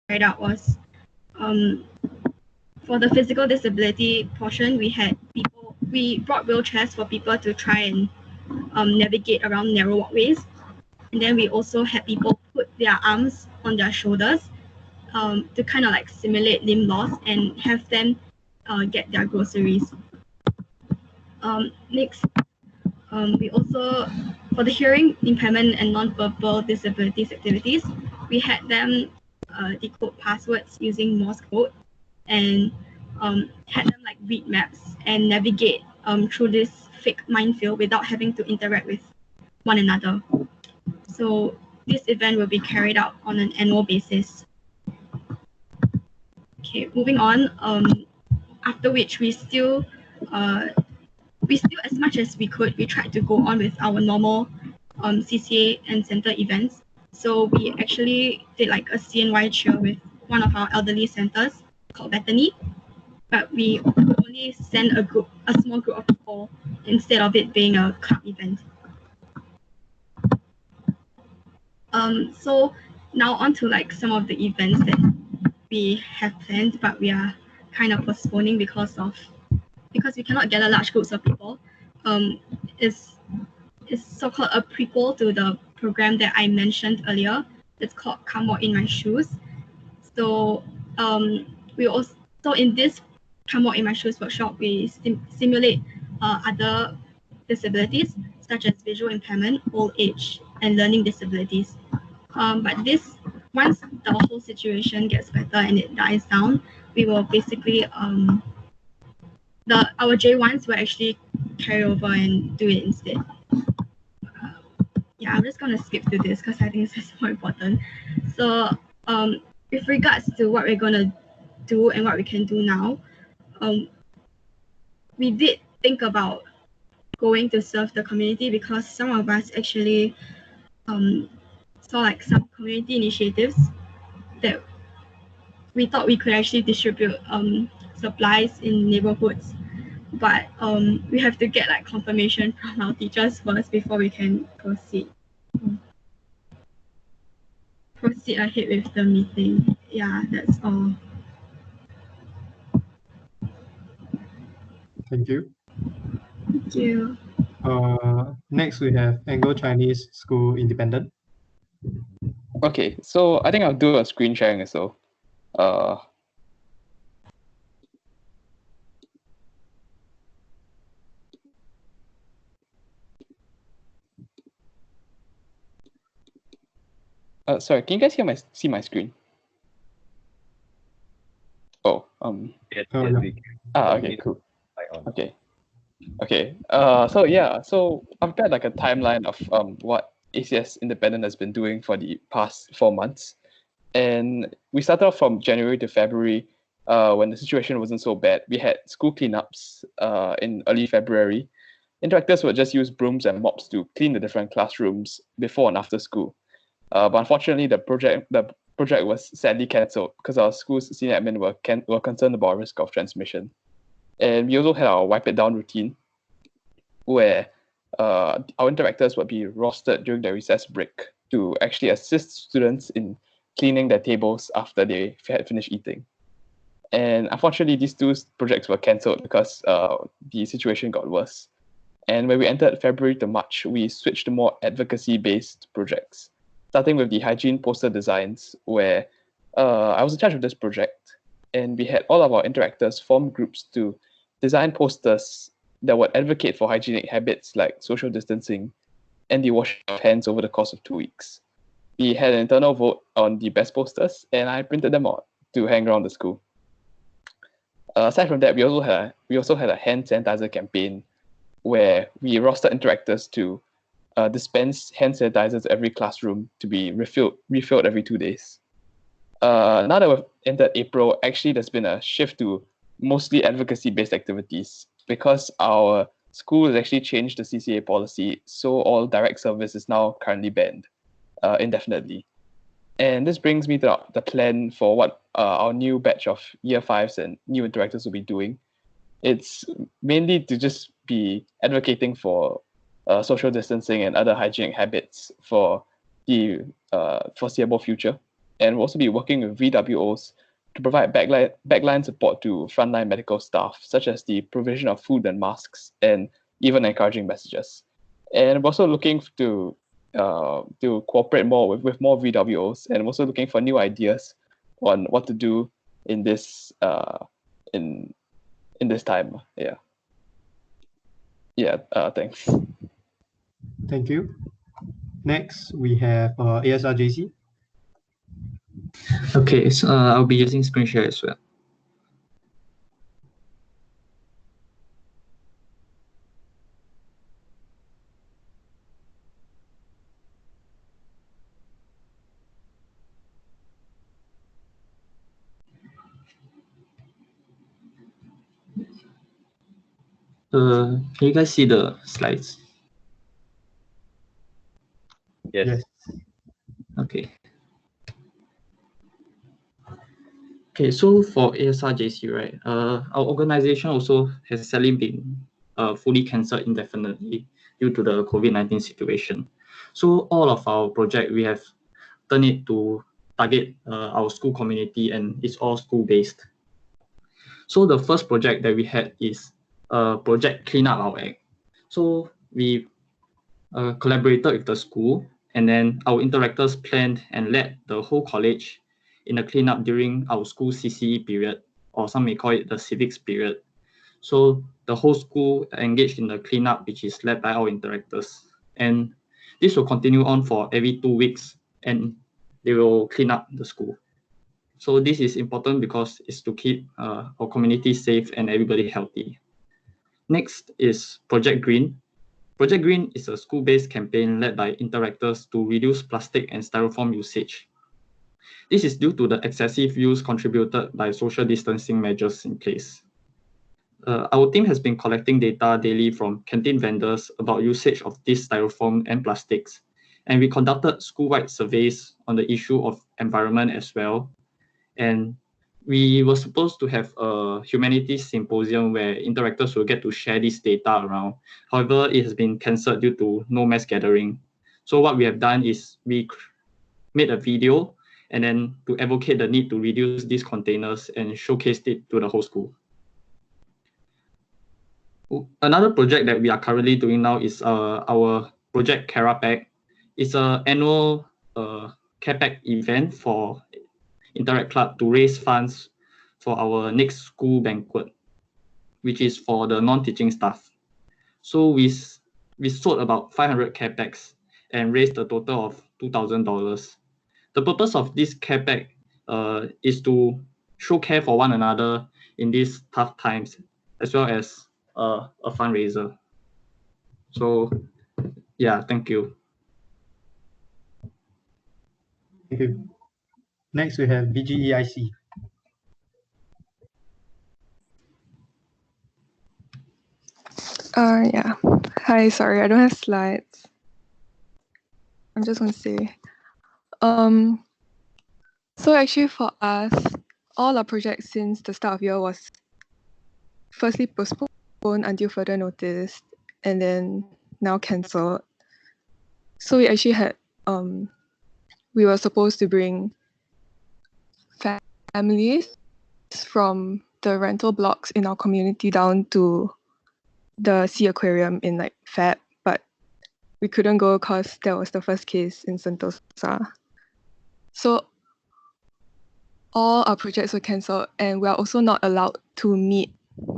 carried out was for the physical disability portion, we brought wheelchairs for people to try and navigate around narrow walkways. And then we also had people put their arms on their shoulders to kind of like simulate limb loss and have them get their groceries. Next, we also, for the hearing impairment and non-verbal disabilities activities, we had them decode passwords using Morse code and had them like read maps and navigate through this fake minefield without having to interact with one another. So this event will be carried out on an annual basis. Okay, moving on. After which we still, as much as we could, we tried to go on with our normal CCA and center events. So we actually did like a CNY cheer with one of our elderly centers called Bethany, but we could only send a small group of people instead of it being a club event. So now on to like some of the events that we have planned, but we are kind of postponing because we cannot gather large groups of people. It's so-called a prequel to the program that I mentioned earlier. It's called Come Walk in My Shoes. So in this Come Walk in My Shoes workshop, we simulate other disabilities such as visual impairment, old age, and learning disabilities. But once the whole situation gets better and it dies down, we will basically our J1s will actually carry over and do it instead. Yeah, I'm just gonna skip through this because I think this is more important. So with regards to what we're gonna do and what we can do now, we did think about going to serve the community because some of us actually saw like some community initiatives that we thought we could actually distribute supplies in neighborhoods, but we have to get like confirmation from our teachers first before we can proceed ahead with the meeting. Yeah, that's all. Thank you. Thank you. Next we have Anglo-Chinese School Independent. Okay, so I think I'll do a screen sharing as well. Sorry, can you guys see my screen? Oh, Yes, yeah. okay, cool. Okay. So I've got like a timeline of what ACS Independent has been doing for the past 4 months, and we started off from January to February when the situation wasn't so bad. We had school cleanups in early February. Interactors would just use brooms and mops to clean the different classrooms before and after school. But unfortunately, the project was sadly cancelled because our school's senior admin were concerned about risk of transmission. And we also had our Wipe It Down routine, where our interactors would be rostered during the recess break to actually assist students in cleaning their tables after they had finished eating. And unfortunately, these two projects were cancelled because the situation got worse. And when we entered February to March, we switched to more advocacy-based projects, starting with the hygiene poster designs, where I was in charge of this project, and we had all of our interactors form groups to design posters that would advocate for hygienic habits like social distancing and the washing of hands over the course of 2 weeks. We had an internal vote on the best posters, and I printed them out to hang around the school. Aside from that, we also had a hand sanitizer campaign where we rostered interactors to dispense hand sanitizers every classroom to be refilled every 2 days. Now that we've entered April, actually there's been a shift to mostly advocacy-based activities because our school has actually changed the CCA policy, so all direct service is now currently banned indefinitely. And this brings me to the plan for what our new batch of year 5s and new interactors will be doing. It's mainly to just be advocating for social distancing and other hygienic habits for the foreseeable future. and we'll also be working with VWOs to provide backline support to frontline medical staff, such as the provision of food and masks, and even encouraging messages. And we're also looking to cooperate more with more VWOs, and also looking for new ideas on what to do in this in this time. Thanks. Thank you. Next, we have ASRJC. Okay, so I'll be using screen share as well. Can you guys see the slides? Yes. Okay. Okay, so for ASRJC, right, our organization also has sadly been fully cancelled indefinitely due to the COVID-19 situation. So all of our project, we have turned it to target our school community, and it's all school-based. So the first project that we had is Project Clean Up Our Act. So we collaborated with the school, and then our interactors planned and led the whole college in the cleanup during our school CCE period, or some may call it the civics period. So the whole school engaged in the cleanup, which is led by our interactors. And this will continue on for every 2 weeks, and they will clean up the school. So this is important because it's to keep our community safe and everybody healthy. Next is Project Green. Project Green is a school-based campaign led by interactors to reduce plastic and styrofoam usage. This is due to the excessive use contributed by social distancing measures in place. Our team has been collecting data daily from canteen vendors about usage of this styrofoam and plastics, and we conducted school-wide surveys on the issue of environment as well. And we were supposed to have a humanities symposium where interactors will get to share this data around. However, it has been cancelled due to no mass gathering. So what we have done is we made a video and then to advocate the need to reduce these containers and showcased it to the whole school. Another project that we are currently doing now is our project Cara Pack. It's an annual care pack event for Interact Club to raise funds for our next school banquet, which is for the non-teaching staff. So we sold about 500 care packs and raised a total of $2,000. The purpose of this care pack is to show care for one another in these tough times, as well as a fundraiser. So yeah, thank you. Thank you. Next, we have BGEIC. Yeah. Hi, sorry, I don't have slides. I'm just going to say. So actually for us, all our projects since the start of year was firstly postponed until further notice, and then now cancelled. So we actually had, we were supposed to bring families from the rental blocks in our community down to the Sea Aquarium in like Feb, but we couldn't go because that was the first case in Sentosa. So all our projects were cancelled, and we are also not allowed to meet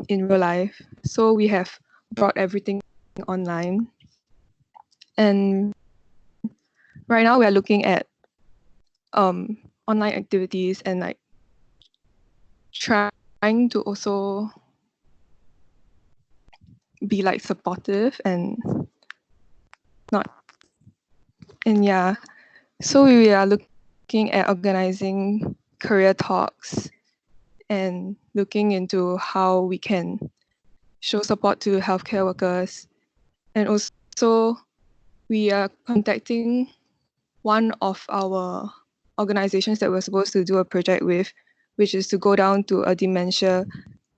in real life. So we have brought everything online. And right now we are looking at online activities and like trying to also be like supportive and yeah. So we are looking at organizing career talks and looking into how we can show support to healthcare workers. And also we are contacting one of our organizations that we're supposed to do a project with, which is to go down to a dementia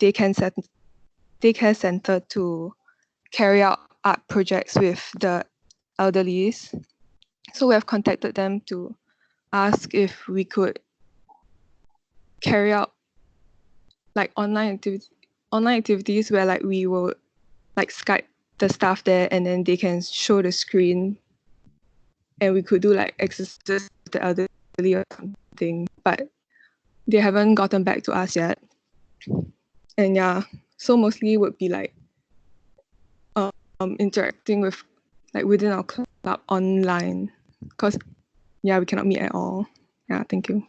daycare center to carry out art projects with the elderlies. So we have contacted them to asked if we could carry out like online activities where like we will like Skype the staff there and then they can show the screen and we could do like exercises with the elderly or something, but they haven't gotten back to us yet. And yeah, so mostly would be like interacting with like within our club online, because yeah, we cannot meet at all. Yeah, thank you.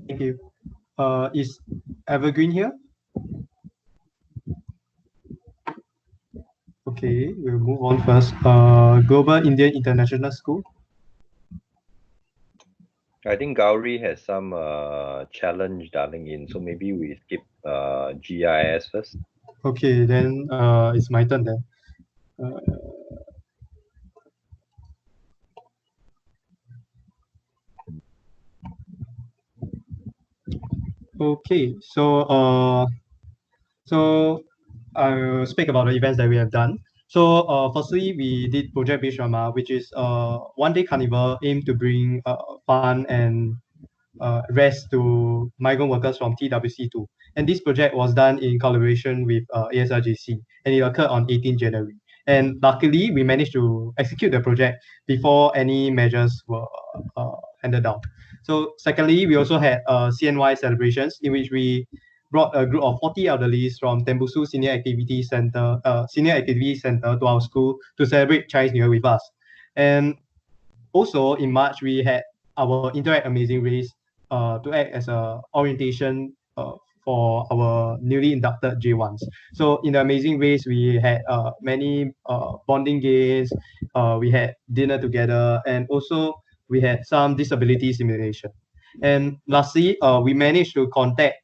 Thank you. Is Evergreen here? Okay, we'll move on first. Global Indian International School. I think Gauri has some challenge dialing in, so maybe we skip GIIS first. Okay, then it's my turn then. Okay, so I will speak about the events that we have done. So firstly, we did Project Beach Rama, which is one-day carnival aimed to bring fun and rest to migrant workers from TWC2. And this project was done in collaboration with ASRJC, and it occurred on 18 January. And luckily, we managed to execute the project before any measures were handed down. So secondly, we also had CNY celebrations in which we brought a group of 40 elderlies from Tembusu Senior Activity Center to our school to celebrate Chinese New Year with us. And also in March, we had our Interact Amazing Race to act as a orientation for our newly inducted J1s. So in the Amazing Race, we had many bonding games, we had dinner together, and also we had some disability simulation. And lastly, we managed to contact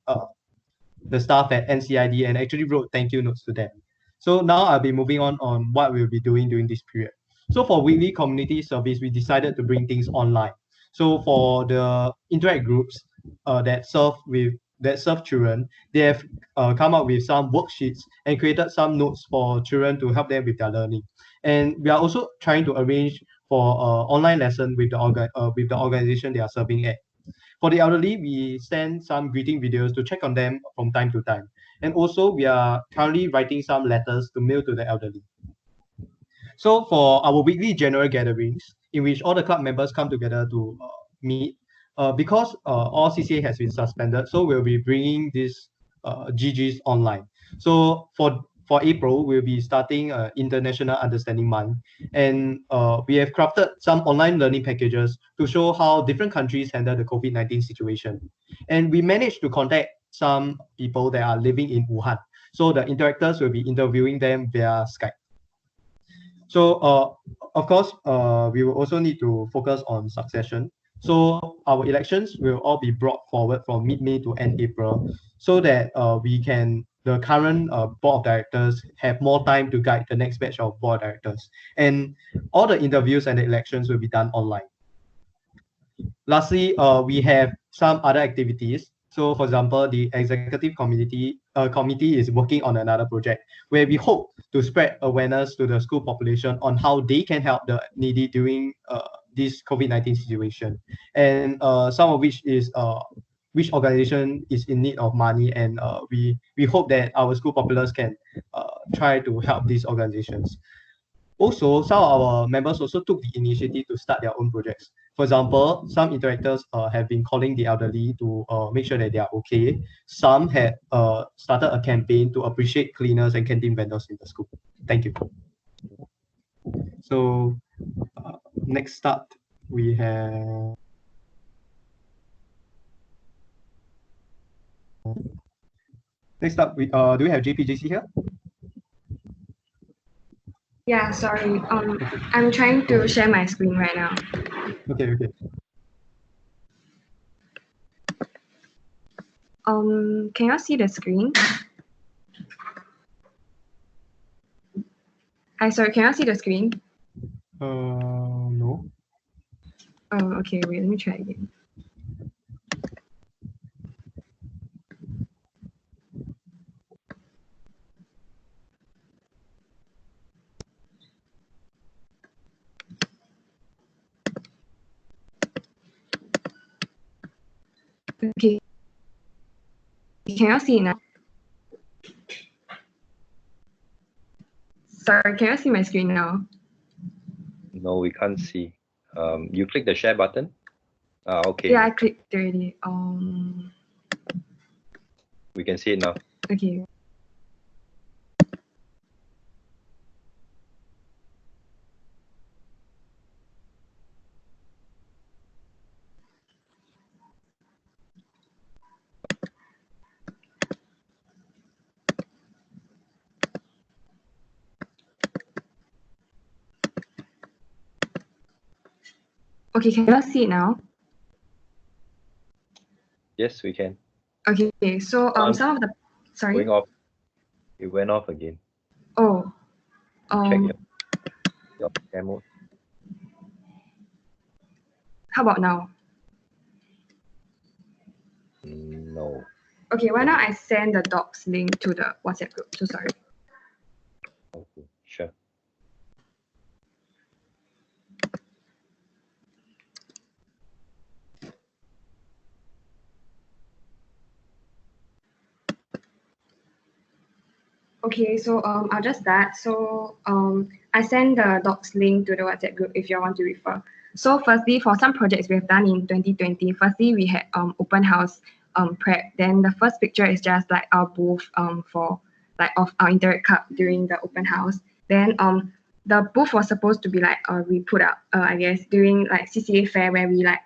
the staff at NCID and actually wrote thank you notes to them. So now I'll be moving on what we'll be doing during this period. So for weekly community service, we decided to bring things online. So for the interact groups that serve children, they have come up with some worksheets and created some notes for children to help them with their learning. And we are also trying to arrange for online lesson with the organization they are serving at. For the elderly, we send some greeting videos to check on them from time to time. And also, we are currently writing some letters to mail to the elderly. So for our weekly general gatherings, in which all the club members come together to meet, because all CCA has been suspended, so we'll be bringing this GGs online. So for April, we'll be starting International Understanding Month, and we have crafted some online learning packages to show how different countries handle the COVID-19 situation. And we managed to contact some people that are living in Wuhan. So the interactors will be interviewing them via Skype. So of course, we will also need to focus on succession. So our elections will all be brought forward from mid-May to end April, so that the current board of directors have more time to guide the next batch of board of directors. And all the interviews and the elections will be done online. Lastly, we have some other activities. So for example, the executive committee is working on another project where we hope to spread awareness to the school population on how they can help the needy during this COVID-19 situation. And some of which is which organization is in need of money, and we hope that our school populace can try to help these organizations. Also, some of our members also took the initiative to start their own projects. For example, some interactors have been calling the elderly to make sure that they are okay. Some had started a campaign to appreciate cleaners and canteen vendors in the school. Thank you. So next up, we have do we have JPJC here? Yeah, sorry. I'm trying to share my screen right now. Okay. Can you see the screen? Sorry, can you see the screen? No. Oh, okay, wait, let me try again. Okay. Can you see it now? Sorry, can you see my screen now? No, we can't see. You click the share button. Okay. Yeah, I clicked already. We can see it now. Okay. Okay, can you see it now? Yes, we can. Okay, so some of the sorry. Going off. It went off again. Oh. Check your demo. How about now? No. Okay, why not I send the docs link to the WhatsApp group? So sorry. Okay, sure. Okay, so I'll just start. So I send the docs link to the WhatsApp group if you want to refer. So firstly, for some projects we have done in 2020, firstly we had open house prep. Then the first picture is just like our booth for like of our Interact Cup during the open house. Then the booth was supposed to be like we put up I guess during like CCA fair where we like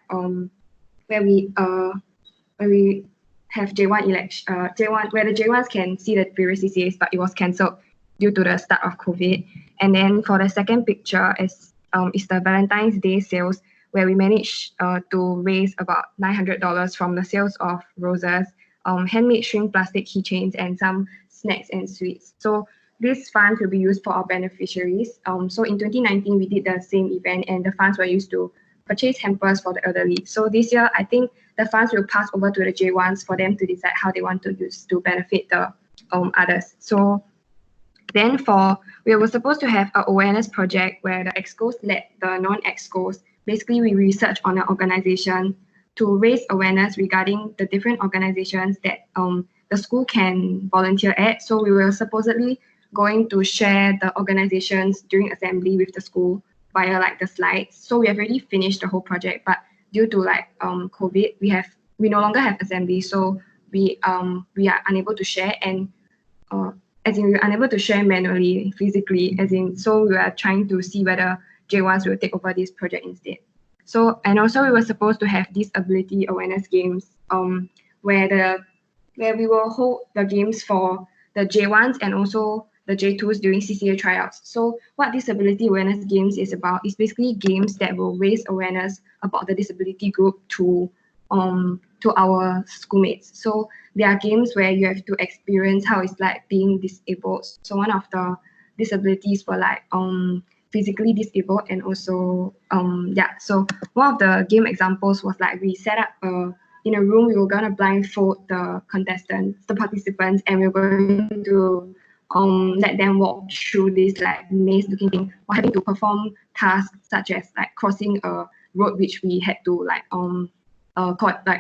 where we have J1 election, J1 where the J1s can see the previous CCAs, but it was cancelled due to the start of COVID. And then for the second picture is the Valentine's Day sales where we managed to raise about $900 from the sales of roses, handmade shrink plastic keychains, and some snacks and sweets. So these funds will be used for our beneficiaries. So in 2019 we did the same event, and the funds were used to purchase hampers for the elderly. So this year, I think the funds will pass over to the J1s for them to decide how they want to use to benefit the others. So then we were supposed to have an awareness project where the EXCOs led the non-EXCOs. Basically, we research on an organization to raise awareness regarding the different organizations that the school can volunteer at. So we were supposedly going to share the organizations during assembly with the school via like the slides. So we have already finished the whole project, but due to like COVID, we no longer have assembly, so we are unable to share, and as in we're unable to share manually, physically, as in so we are trying to see whether J1s will take over this project instead. So and also we were supposed to have disability awareness games where we will hold the games for the J1s and also the J2s during CCA tryouts. So what disability awareness games is about is basically games that will raise awareness about the disability group to our schoolmates. So there are games where you have to experience how it's like being disabled. So one of the disabilities were like physically disabled, and also so one of the game examples was like we set up in a room, we were gonna blindfold the contestants, the participants, and we were going to let them walk through this like maze looking thing, or having to perform tasks such as like crossing a road which we had to like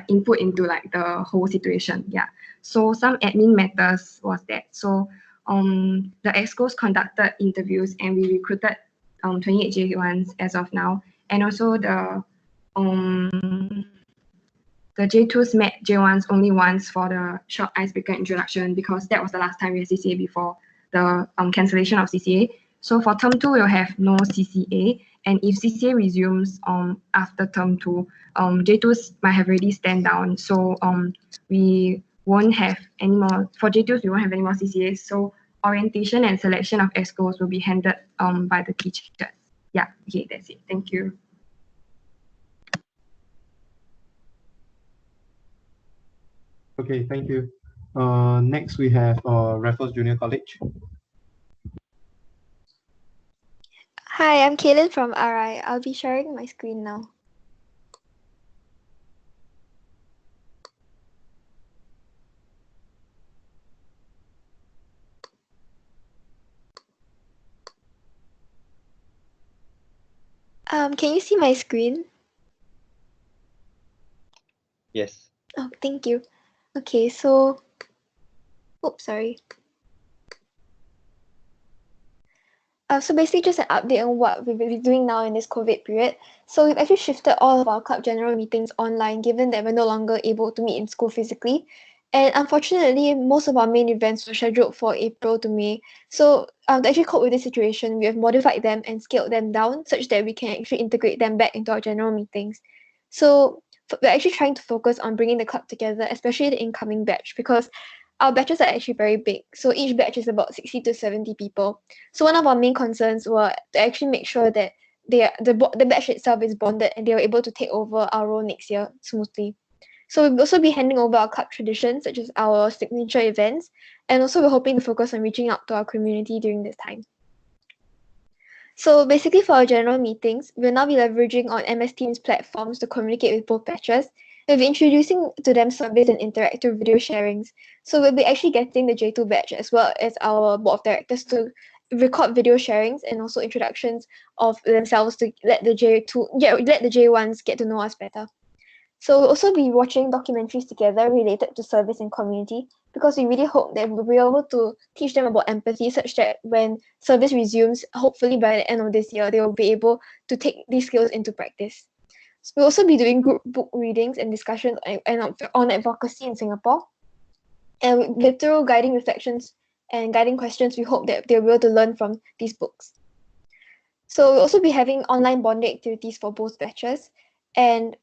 input into like the whole situation. Yeah. So some admin matters was that. So the EXCOs conducted interviews and we recruited 28 J1s as of now, and also the J2s met J1s only once for the short icebreaker introduction because that was the last time we had CCA before the cancellation of CCA. So for term 2, we'll have no CCA, and if CCA resumes after term 2, J2s might have already stand down. So we won't have any more, for J2s, we won't have any more CCAs. So orientation and selection of EXCOs will be handled by the teachers. Yeah, okay, that's it. Thank you. Okay, thank you. Next, we have Raffles Junior College. Hi, I'm Kaylin from RI. I'll be sharing my screen now. Can you see my screen? Yes. Oh, thank you. Okay, so, oops, sorry. So basically just an update on what we've been doing now in this COVID period. So we've actually shifted all of our club general meetings online, given that we're no longer able to meet in school physically. And unfortunately, most of our main events were scheduled for April to May. So to actually cope with this situation, we have modified them and scaled them down such that we can actually integrate them back into our general meetings. So we're actually trying to focus on bringing the club together, especially the incoming batch, because our batches are actually very big. So each batch is about 60 to 70 people. So one of our main concerns were to actually make sure that the batch itself is bonded and they were able to take over our role next year smoothly. So we'll also be handing over our club traditions, such as our signature events, and also we're hoping to focus on reaching out to our community during this time. So basically for our general meetings, we'll now be leveraging on MS Teams platforms to communicate with both batches. We'll be introducing to them surveys and interactive video sharings. So we'll be actually getting the J2 batch as well as our board of directors to record video sharings and also introductions of themselves to let the J1s get to know us better. So we'll also be watching documentaries together related to service and community, because we really hope that we'll be able to teach them about empathy such that when service resumes, hopefully by the end of this year, they will be able to take these skills into practice. So we'll also be doing group book readings and discussions on advocacy in Singapore. And through guiding reflections and guiding questions, we hope that they'll be able to learn from these books. So we'll also be having online bonding activities for both batches, and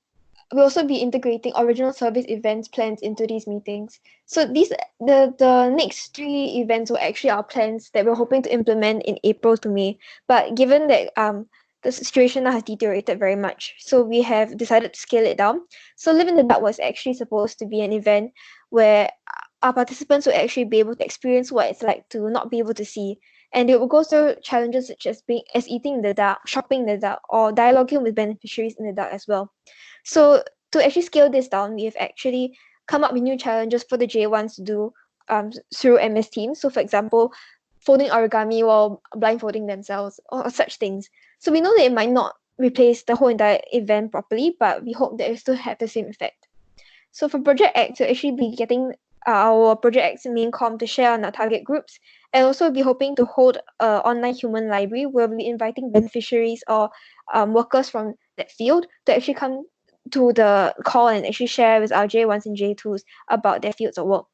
we'll also be integrating original service events plans into these meetings. So the next 3 events were actually our plans that we're hoping to implement in April to May. But given that the situation now has deteriorated very much, so we have decided to scale it down. So Live in the Dark was actually supposed to be an event where our participants will actually be able to experience what it's like to not be able to see. And they will go through challenges such as eating in the dark, shopping in the dark, or dialoguing with beneficiaries in the dark as well. So to actually scale this down, we have actually come up with new challenges for the J1s to do through MS Teams. So for example, folding origami while blindfolding themselves or such things. So we know that it might not replace the whole entire event properly, but we hope that it still have the same effect. So for Project X, we'll actually be getting our Project X main com to share on our target groups, and also be hoping to hold an online human library where we'll be inviting beneficiaries or workers from that field to actually come to the call and actually share with our J1s and J2s about their fields of work.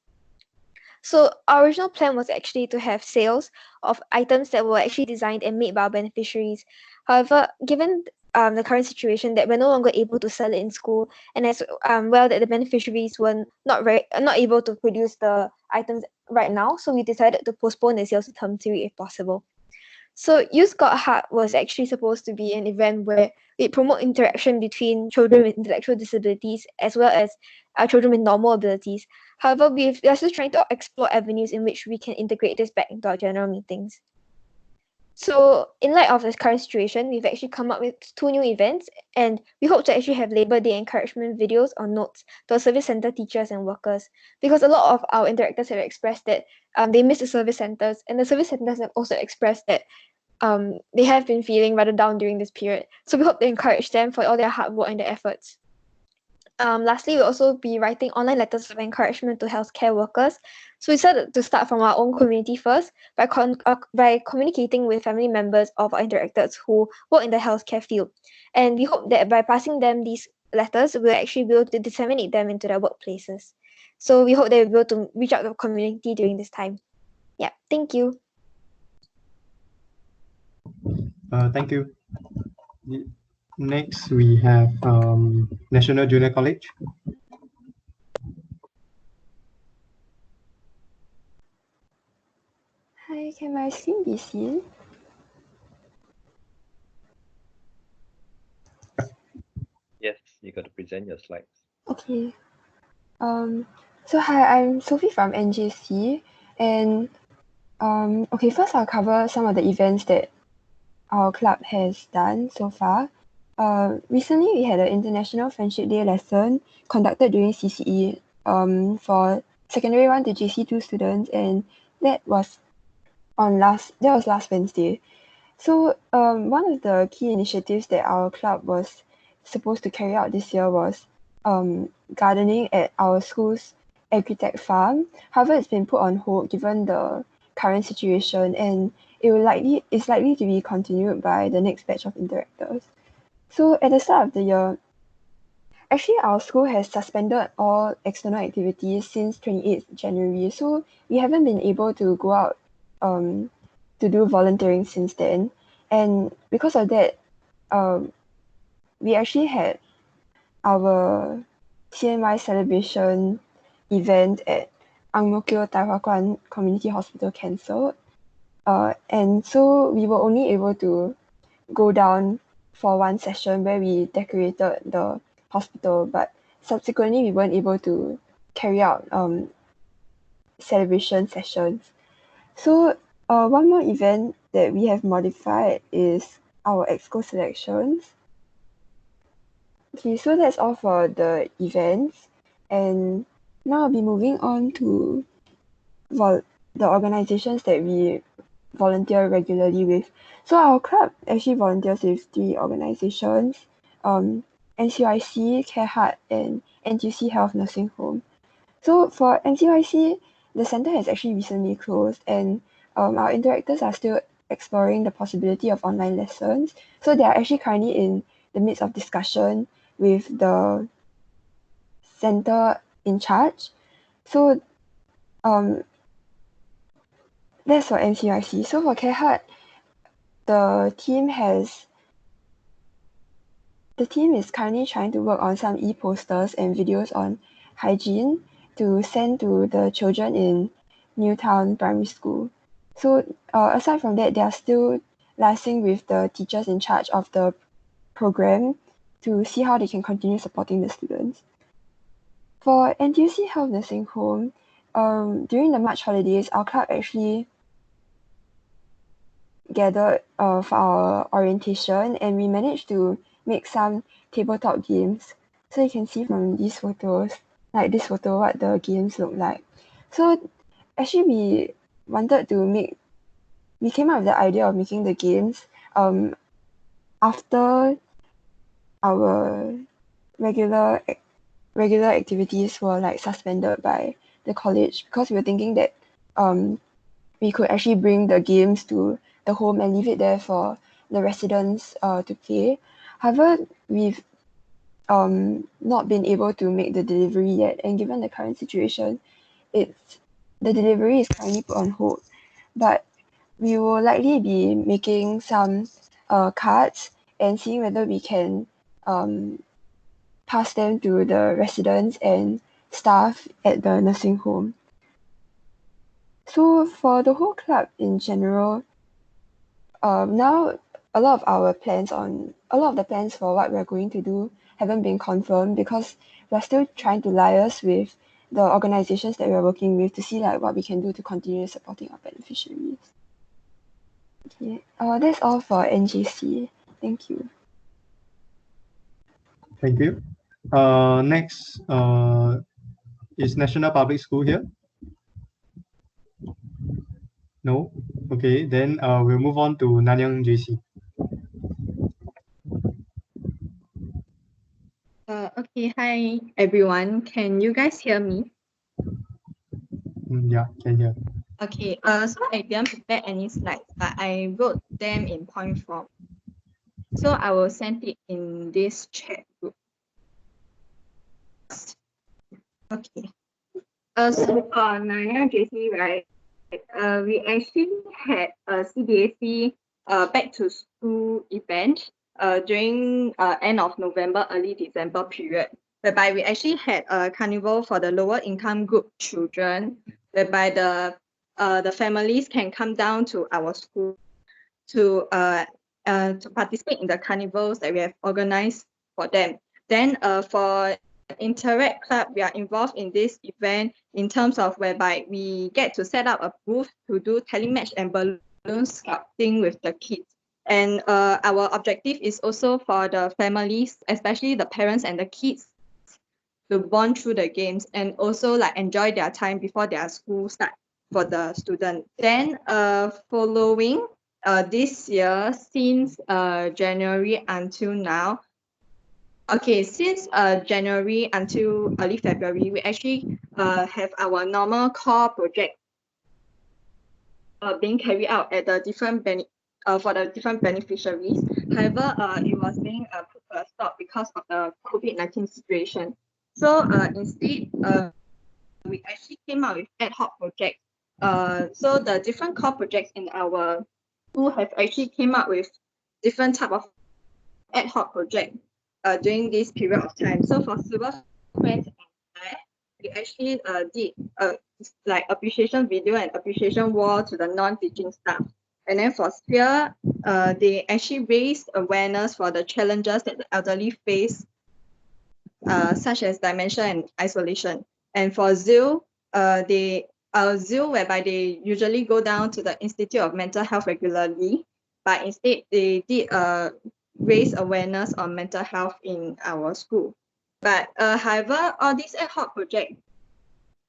So our original plan was actually to have sales of items that were actually designed and made by our beneficiaries. However, given the current situation that we're no longer able to sell it in school, and as well that the beneficiaries were not able to produce the items right now, so we decided to postpone the sales to term 3 if possible. So Youth Got Heart was actually supposed to be an event where it promote interaction between children with intellectual disabilities as well as children with normal abilities. However, we're still trying to explore avenues in which we can integrate this back into our general meetings. So in light of this current situation, we've actually come up with 2 new events, and we hope to actually have Labour Day encouragement videos or notes to our service centre teachers and workers, because a lot of our interactors have expressed that they miss the service centres, and the service centres have also expressed that they have been feeling rather down during this period. So we hope to encourage them for all their hard work and their efforts. Lastly, we'll also be writing online letters of encouragement to healthcare workers. So we decided to start from our own community first by communicating with family members of our interactors who work in the healthcare field. And we hope that by passing them these letters, we'll actually be able to disseminate them into their workplaces. So we hope that we'll be able to reach out to the community during this time. Yeah, thank you. Thank you. Next, we have National Junior College. Hi, can my screen be seen? Yes, you got to present your slides. Okay. So hi, I'm Sophie from NJC, and okay, first I'll cover some of the events that our club has done so far. Recently we had an International Friendship Day lesson conducted during CCE for secondary 1 to JC2 students, and that was last Wednesday. So one of the key initiatives that our club was supposed to carry out this year was gardening at our school's agri-tech farm. However, it's been put on hold given the current situation, and it's likely to be continued by the next batch of interactors. So at the start of the year, actually our school has suspended all external activities since 28th January. So we haven't been able to go out to do volunteering since then. And because of that, we actually had our CNY celebration event at Ang Mo Kio Tai Hwa Kwan Community Hospital cancelled. And so we were only able to go down for one session where we decorated the hospital, but subsequently we weren't able to carry out celebration sessions. So one more event that we have modified is our EXCO selections. Okay, so that's all for the events, and now I'll be moving on to the organizations that we volunteer regularly with. So our club actually volunteers with 3 organizations, NCYC, Care Heart, and NTUC Health Nursing Home. So for NCYC, the center has actually recently closed, and our interactors are still exploring the possibility of online lessons. So they are actually currently in the midst of discussion with the center in charge. So that's for NCYC. So for Care Heart, the team is currently trying to work on some e-posters and videos on hygiene to send to the children in Newtown Primary School. So aside from that, they are still liaising with the teachers in charge of the program to see how they can continue supporting the students. For NTUC Health Nursing Home, during the March holidays, our club actually gathered for our orientation, and we managed to make some tabletop games. So you can see from these photos, like this photo, what the games look like. So actually we came up with the idea of making the games after our regular activities were like suspended by the college, because we were thinking that we could actually bring the games to the home and leave it there for the residents to play. However, we've not been able to make the delivery yet, and given the current situation, the delivery is currently put on hold. But we will likely be making some cards and seeing whether we can pass them to the residents and staff at the nursing home. So for the whole club in general, now a lot of the plans for what we're going to do haven't been confirmed, because we're still trying to liaise with the organizations that we're working with to see like what we can do to continue supporting our beneficiaries. Okay, that's all for NJC. Thank you. Thank you. Next is National Public School here? No? Okay, then we'll move on to Nanyang JC. Okay, hi everyone. Can you guys hear me? Yeah, can hear. Okay, so I didn't prepare any slides, but I wrote them in point form. So I will send it in this chat group. Okay. So for Nanyang JC, right, we actually had a CBAC back to school event during end of November, early December period, whereby we actually had a carnival for the lower income group children, whereby the families can come down to our school to participate in the carnivals that we have organized for them. Then for Interact Club, we are involved in this event in terms of whereby we get to set up a booth to do telematch and balloon sculpting with the kids. And our objective is also for the families, especially the parents and the kids, to bond through the games and also like enjoy their time before their school start for the student. Then following this year, since January until now, Okay, since January until early February, we actually have our normal core project being carried out at the different for the different beneficiaries. However, it was being put a stop because of the COVID-19 situation. So instead, we actually came out with ad hoc projects. So the different core projects in our school have actually came up with different type of ad hoc project during this period of time. So for Silver Friends and Claire, we actually did like appreciation video and appreciation wall to the non-teaching staff. And then for Sphere, they actually raised awareness for the challenges that the elderly face, such as dementia and isolation. And for ZIL, ZIL, whereby they usually go down to the Institute of Mental Health regularly, but instead they did raise awareness on mental health in our school. But however, all these ad hoc projects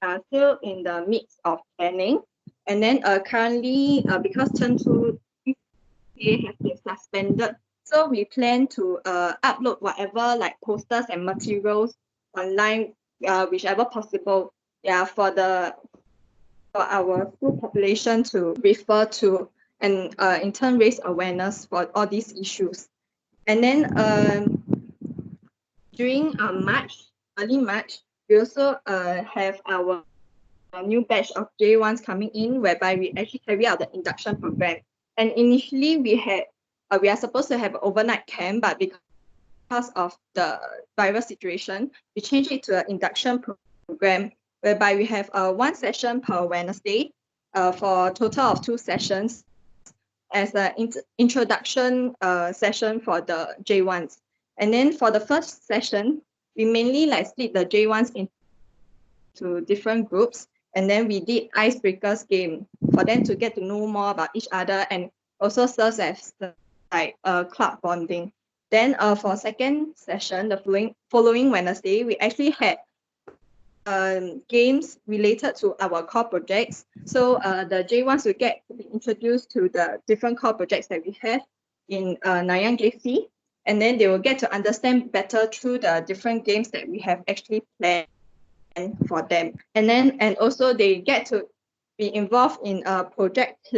are still in the midst of planning. And then currently, because term 2 has been suspended, so we plan to upload whatever like posters and materials online, whichever possible, for our school population to refer to, and in turn raise awareness for all these issues. And then during early March, we also have our new batch of J1s coming in, whereby we actually carry out the induction program. And initially we are supposed to have an overnight camp, but because of the virus situation, we changed it to an induction program, whereby we have one session per Wednesday for a total of 2 sessions as an introduction session for the J1s. And then for the first session, we mainly like split the J1s into different groups, and then we did icebreakers game for them to get to know more about each other, and also serves as like club bonding. Then for second session, the following Wednesday, we actually had games related to our core projects. So the J1s will get to be introduced to the different core projects that we have in Nanyang JC, and then they will get to understand better through the different games that we have actually planned for them. And also they get to be involved in a project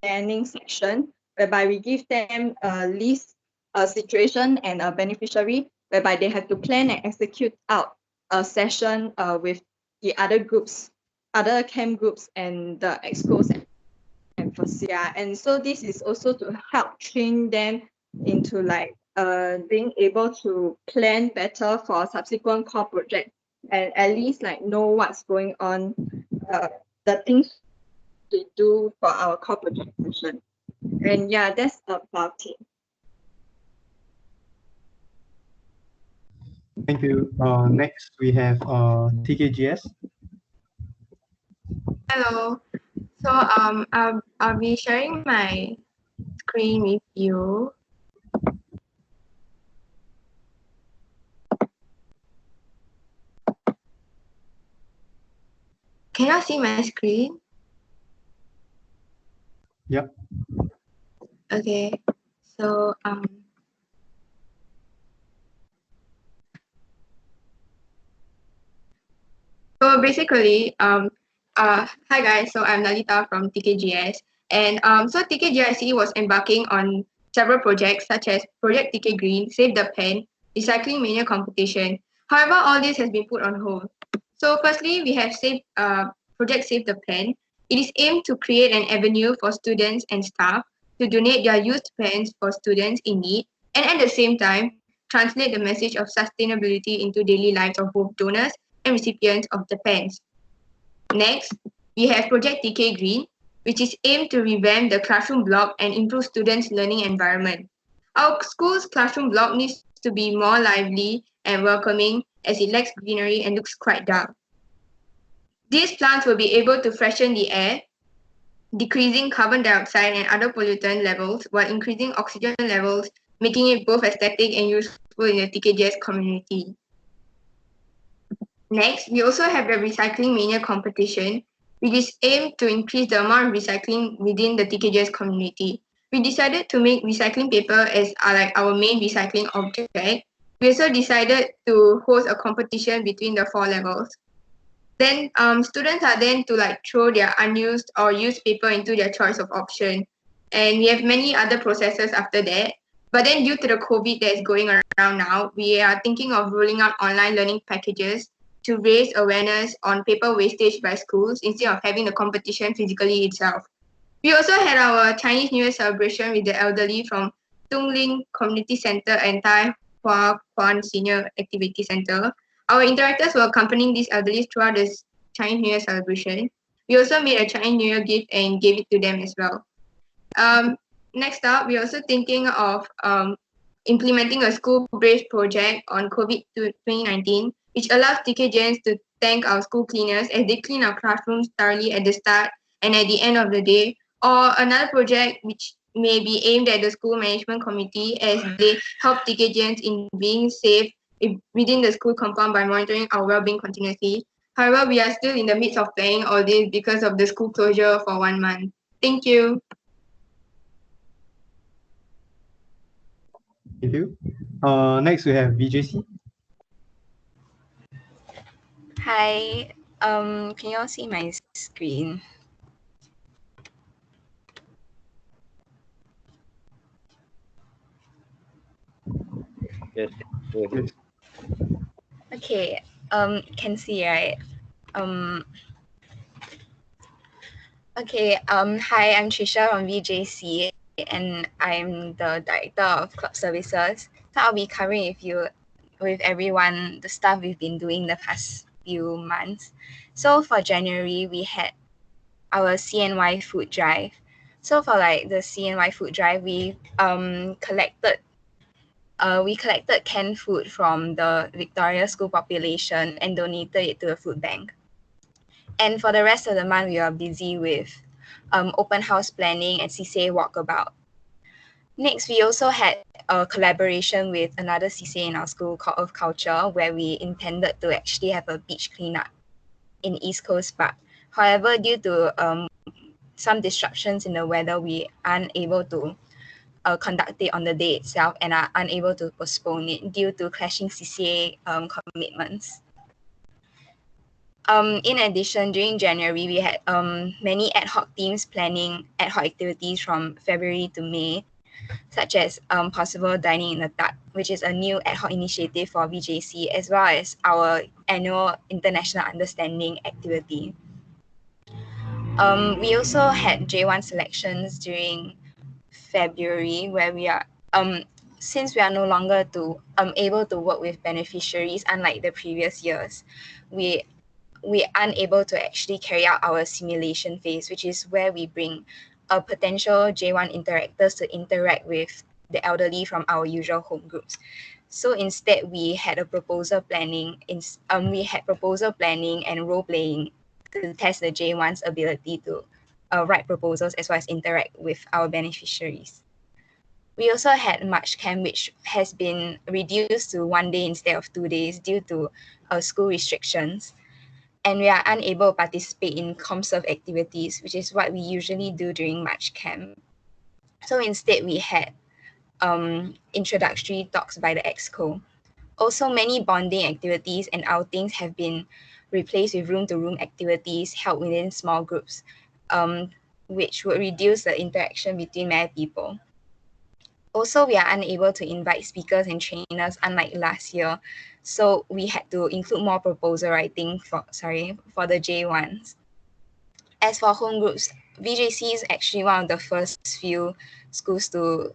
planning section, whereby we give them a list, a situation, and a beneficiary, whereby they have to plan and execute out a session with the other groups, other camp groups, and the EXCOs and FOSIA. And so this is also to help train them into like being able to plan better for subsequent core projects, and at least like know what's going on, the things they do for our core project session. And yeah, that's about it. Thank you. Next, we have TKGS. Hello. So I'll be sharing my screen with you. Can you see my screen? Yep. Okay. So basically hi guys, so I'm Lalita from TKGS, and so TKGIC was embarking on several projects such as Project TK Green, Save the Pen, Recycling Mania Competition. However, all this has been put on hold. So firstly, we have Project Save the Pen. It is aimed to create an avenue for students and staff to donate their used pens for students in need, and at the same time, translate the message of sustainability into daily lives of both donors and recipients of the pens. Next, we have Project TK Green, which is aimed to revamp the classroom block and improve students' learning environment. Our school's classroom block needs to be more lively and welcoming, as it lacks greenery and looks quite dark. These plants will be able to freshen the air, decreasing carbon dioxide and other pollutant levels while increasing oxygen levels, making it both aesthetic and useful in the TKGS community. Next, we also have the Recycling Mania competition, which is aimed to increase the amount of recycling within the TKGS community. We decided to make recycling paper as like our main recycling object, we also decided to host a competition between the 4 levels. Then students are then to like throw their unused or used paper into their choice of option. And we have many other processes after that. But then due to the COVID that is going around now, we are thinking of rolling out online learning packages to raise awareness on paper wastage by schools instead of having the competition physically itself. We also had our Chinese New Year celebration with the elderly from Tung Ling Community Center and Tai Hwa Chong Senior Activity Center. Our interactors were accompanying these elderly throughout this Chinese New Year celebration. We also made a Chinese New Year gift and gave it to them as well. Next up, we're also thinking of implementing a school-based project on COVID 2019, which allows TKGS to thank our school cleaners as they clean our classrooms thoroughly at the start and at the end of the day, or another project which may be aimed at the school management committee as they help TKGS in being safe within the school compound by monitoring our well-being continuously. However, we are still in the midst of planning all this because of the school closure for 1 month. Thank you. Thank you. Next we have BJC. Hi, can you all see my screen? Yes. Go ahead. Okay, can see, right? Okay, hi, I'm Trisha from BJC and I'm the Director of Club Services. So I'll be covering with everyone the stuff we've been doing the past few months. So for January, we had our CNY food drive. So for like the CNY food drive, we collected canned food from the Victoria school population and donated it to a food bank. And for the rest of the month, we are busy with open house planning and CCA walkabout. Next, we also had a collaboration with another CCA in our school called Earth Culture, where we intended to actually have a beach cleanup in East Coast Park. However, due to some disruptions in the weather, we aren't able to conduct it on the day itself and are unable to postpone it due to clashing CCA commitments. In addition, during January, we had many ad hoc teams planning ad hoc activities from February to May, such as possible dining in the dark, which is a new ad hoc initiative for BJC, as well as our annual international understanding activity. We also had J1 selections during February, where we are since we are no longer able to work with beneficiaries, unlike the previous years, we aren't able to actually carry out our simulation phase, which is where we bring potential J1 interactors to interact with the elderly from our usual home groups. So instead, we had proposal planning and role playing to test the J1's ability to write proposals as well as interact with our beneficiaries. We also had March Camp, which has been reduced to 1 day instead of 2 days due to school restrictions. And we are unable to participate in ComServe activities, which is what we usually do during March Camp. So instead, we had introductory talks by the EXCO. Also, many bonding activities and outings have been replaced with room-to-room activities held within small groups, which would reduce the interaction between many people. Also, we are unable to invite speakers and trainers, unlike last year. So we had to include more proposal writing for the J1s. As for home groups, VJC is actually one of the first few schools to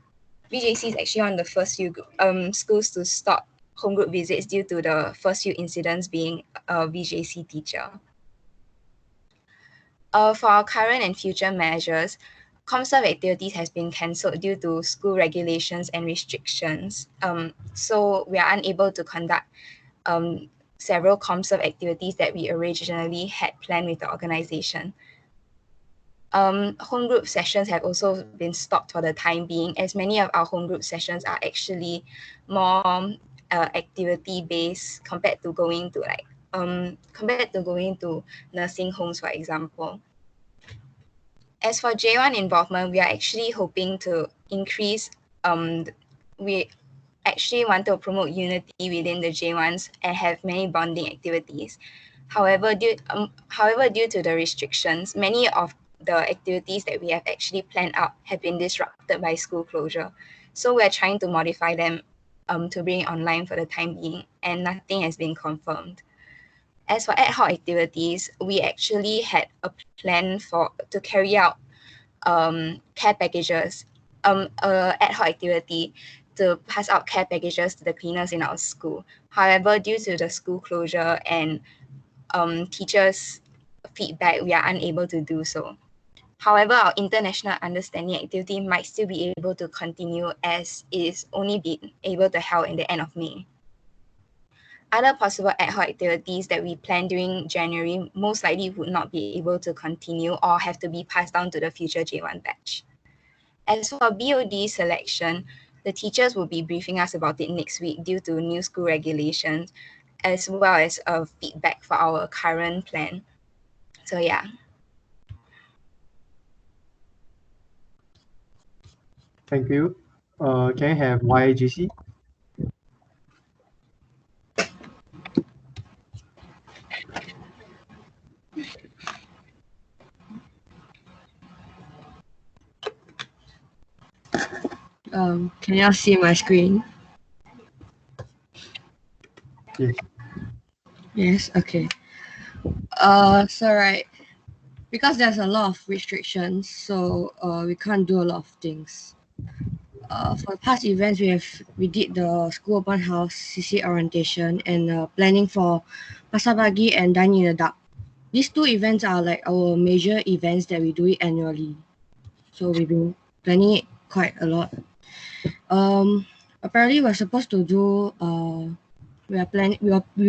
stop home group visits due to the first few incidents being a VJC teacher. For our current and future measures, ComServe activities has been cancelled due to school regulations and restrictions. So we are unable to conduct several ComServe activities that we originally had planned with the organization. Home group sessions have also been stopped for the time being, as many of our home group sessions are actually more activity-based compared to going to nursing homes, for example. As for J1 involvement, we are actually hoping to increase actually want to promote unity within the J1s and have many bonding activities. However, due to the restrictions, many of the activities that we have actually planned out have been disrupted by school closure. So we're trying to modify them to bring it online for the time being, and nothing has been confirmed. As for ad hoc activities, we actually had a plan to carry out care packages, ad hoc activity to pass out care packages to the cleaners in our school. However, due to the school closure and teachers' feedback, we are unable to do so. However, our international understanding activity might still be able to continue as it is only been able to held in the end of May. Other possible ad hoc activities that we plan during January most likely would not be able to continue or have to be passed down to the future J1 batch. As for BOD selection, the teachers will be briefing us about it next week due to new school regulations, as well as feedback for our current plan. So yeah. Thank you. Can I have YIJC? Can you all see my screen? Yes. Yes, okay. So right, because there's a lot of restrictions, so we can't do a lot of things. For past events, we did the school open house, CC orientation, and planning for Pasar Pagi and Dine in the Dark. These two events are like our major events that we do it annually. So we've been planning it quite a lot. Apparently we're supposed to do we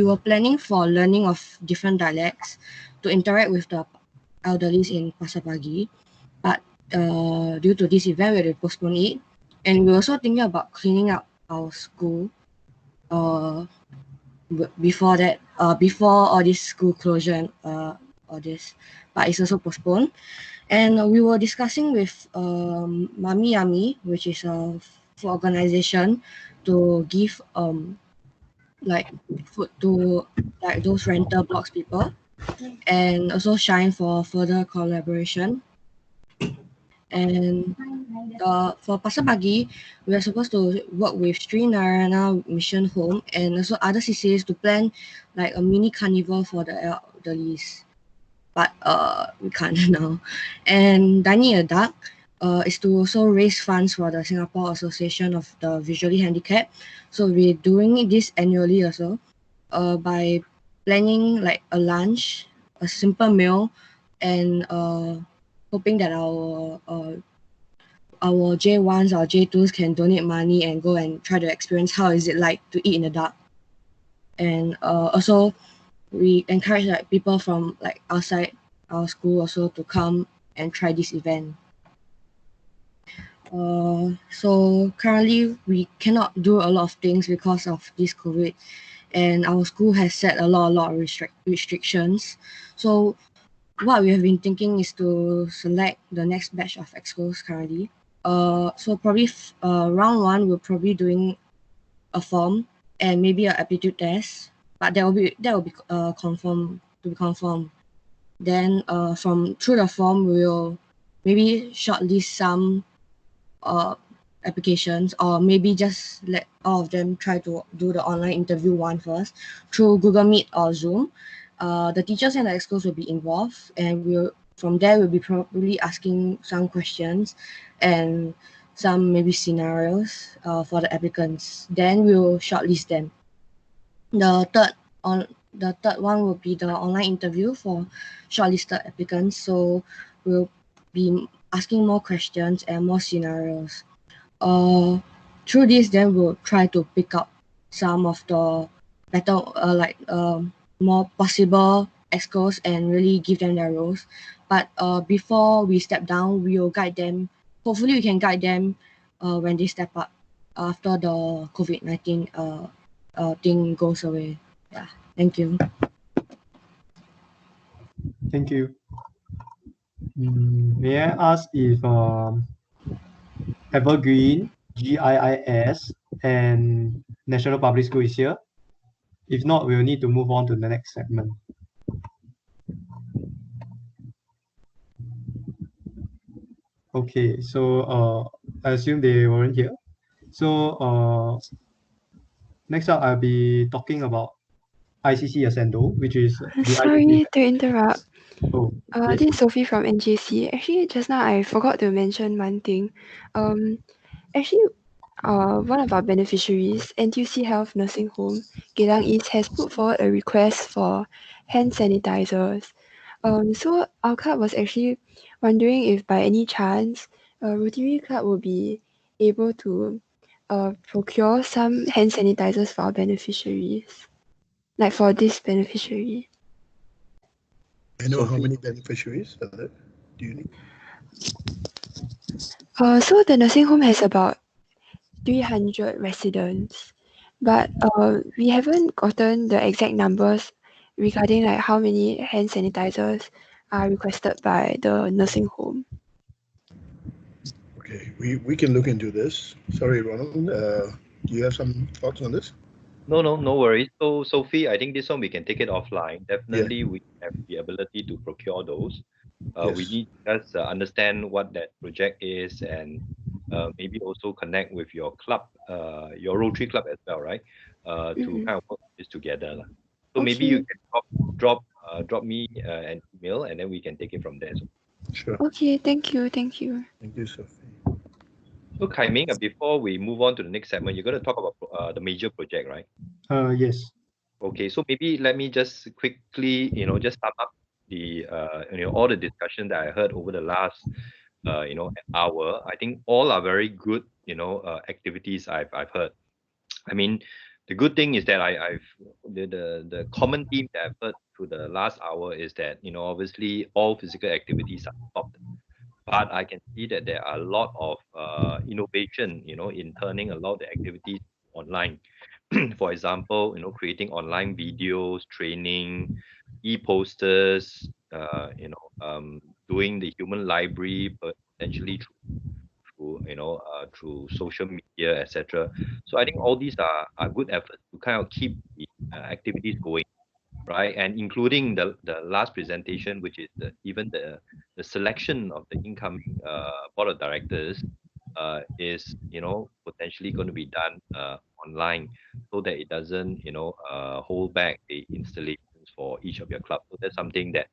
were planning for learning of different dialects to interact with the elderlies in Pasar Pagi, but due to this event we had to postpone it, and we're also thinking about cleaning up our school before that, before all this school closure and all this, but it's also postponed. And we were discussing with Mami Yami, which is a food organization, to give like food to like those rental blocks people, and also Shine for further collaboration. And for Pasar Pagi, we are supposed to work with Sri Narayana Mission Home and also other CCAs to plan like a mini carnival for the elderlies. But we can't now. And Dining in the Dark is to also raise funds for the Singapore Association of the Visually Handicapped. So we're doing this annually also by planning like a lunch, a simple meal, and hoping that our J1s or J2s can donate money and go and try to experience how is it like to eat in the dark. And also we encourage like people from like outside our school also to come and try this event. So currently we cannot do a lot of things because of this COVID, and our school has set a lot of restrictions. So what we have been thinking is to select the next batch of EXCOs currently. So probably round one we're probably doing a form and maybe an aptitude test, but that will be confirmed. Then through the form we'll maybe shortlist some applications, or maybe just let all of them try to do the online interview one first through Google Meet or Zoom. The teachers and the EXCOs will be involved, and from there we'll be probably asking some questions and some maybe scenarios for the applicants. Then we'll shortlist them. The third one will be the online interview for shortlisted applicants. So we'll be asking more questions and more scenarios. Through this, then we'll try to pick up some of the better, more possible EXCOs and really give them their roles. But before we step down, we will guide them. Hopefully, we can guide them when they step up after the COVID-19 thing goes away. Yeah, thank you. Thank you. May I ask if Evergreen, GIIS, and National Public School is here. If not, we'll need to move on to the next segment. Okay, so I assume they weren't here. So next up, I'll be talking about ICC Ascendo, which is the Sorry ICC. to interrupt. Oh, yes. This is Sophie from NJC. Actually, just now I forgot to mention one thing. Actually, one of our beneficiaries, NTUC Health Nursing Home, Geylang East, has put forward a request for hand sanitizers. So our club was actually wondering if by any chance, Rotary Club will be able to procure some hand sanitizers for our beneficiaries, like for this beneficiary. I know how many beneficiaries are there? Do you need? So the nursing home has about 300 residents, but we haven't gotten the exact numbers regarding like how many hand sanitizers are requested by the nursing home. Okay, we can look into this. Sorry, Ronald, do you have some thoughts on this? No worries. So Sophie, I think this one we can take it offline. Definitely, we have the ability to procure those. Yes. We need to just understand what that project is, and maybe also connect with your club, your Rotary Club as well, right? To kind of work this together. So maybe you can drop me an email, and then we can take it from there. Sure. Okay, thank you. Thank you, Sophie. So Kai Ming, before we move on to the next segment, you're going to talk about the major project, right? Yes. Okay, so maybe let me just quickly, just sum up the, all the discussion that I heard over the last, hour. I think all are very good, activities I've heard. I mean, the good thing is that the common theme that I've heard through the last hour is that, obviously all physical activities are stopped. But I can see that there are a lot of innovation, in turning a lot of the activities online. For example, creating online videos, training, e-posters, doing the human library, potentially through social media, etc. So I think all these are good efforts to kind of keep the activities going, right? And including the last presentation, which is even the selection of the incoming board of directors is potentially going to be done online, so that it doesn't hold back the installations for each of your clubs. So that's something that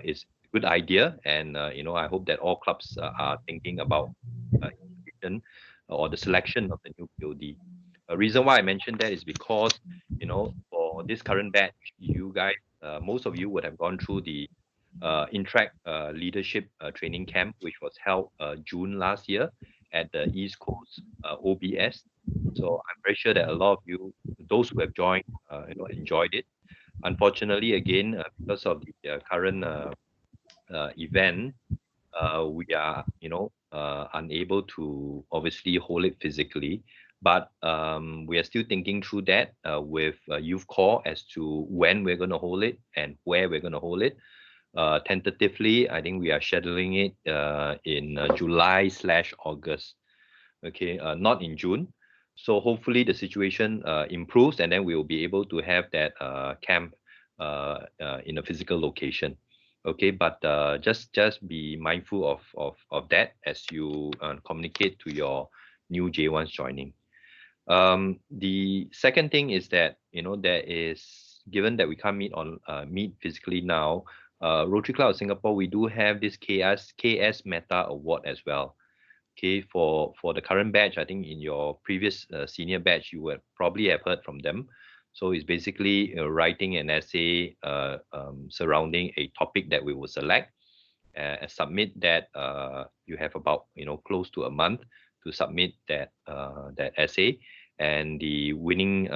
is a good idea, and I hope that all clubs are thinking about or the selection of the new POD. A reason why I mentioned that is because for this current batch, you guys, most of you would have gone through the Interact Leadership Training Camp, which was held June last year at the East Coast OBS. So I'm very sure that a lot of you, those who have joined, enjoyed it. Unfortunately, again, because of the current event, we are, unable to obviously hold it physically. But we are still thinking through that with Youth Core as to when we're going to hold it and where we're going to hold it. Tentatively, I think we are scheduling it in July/August. Okay, not in June. So hopefully the situation improves, and then we will be able to have that camp in a physical location. Okay, but just be mindful of that as you communicate to your new J1s joining. The second thing is that there is, given that we can't meet physically now, Rotary Club of Singapore, we do have this KS Meta Award as well. Okay, for the current batch, I think in your previous senior batch, you would probably have heard from them. So it's basically writing an essay surrounding a topic that we will select and submit that. You have about close to a month to submit that essay, and the winning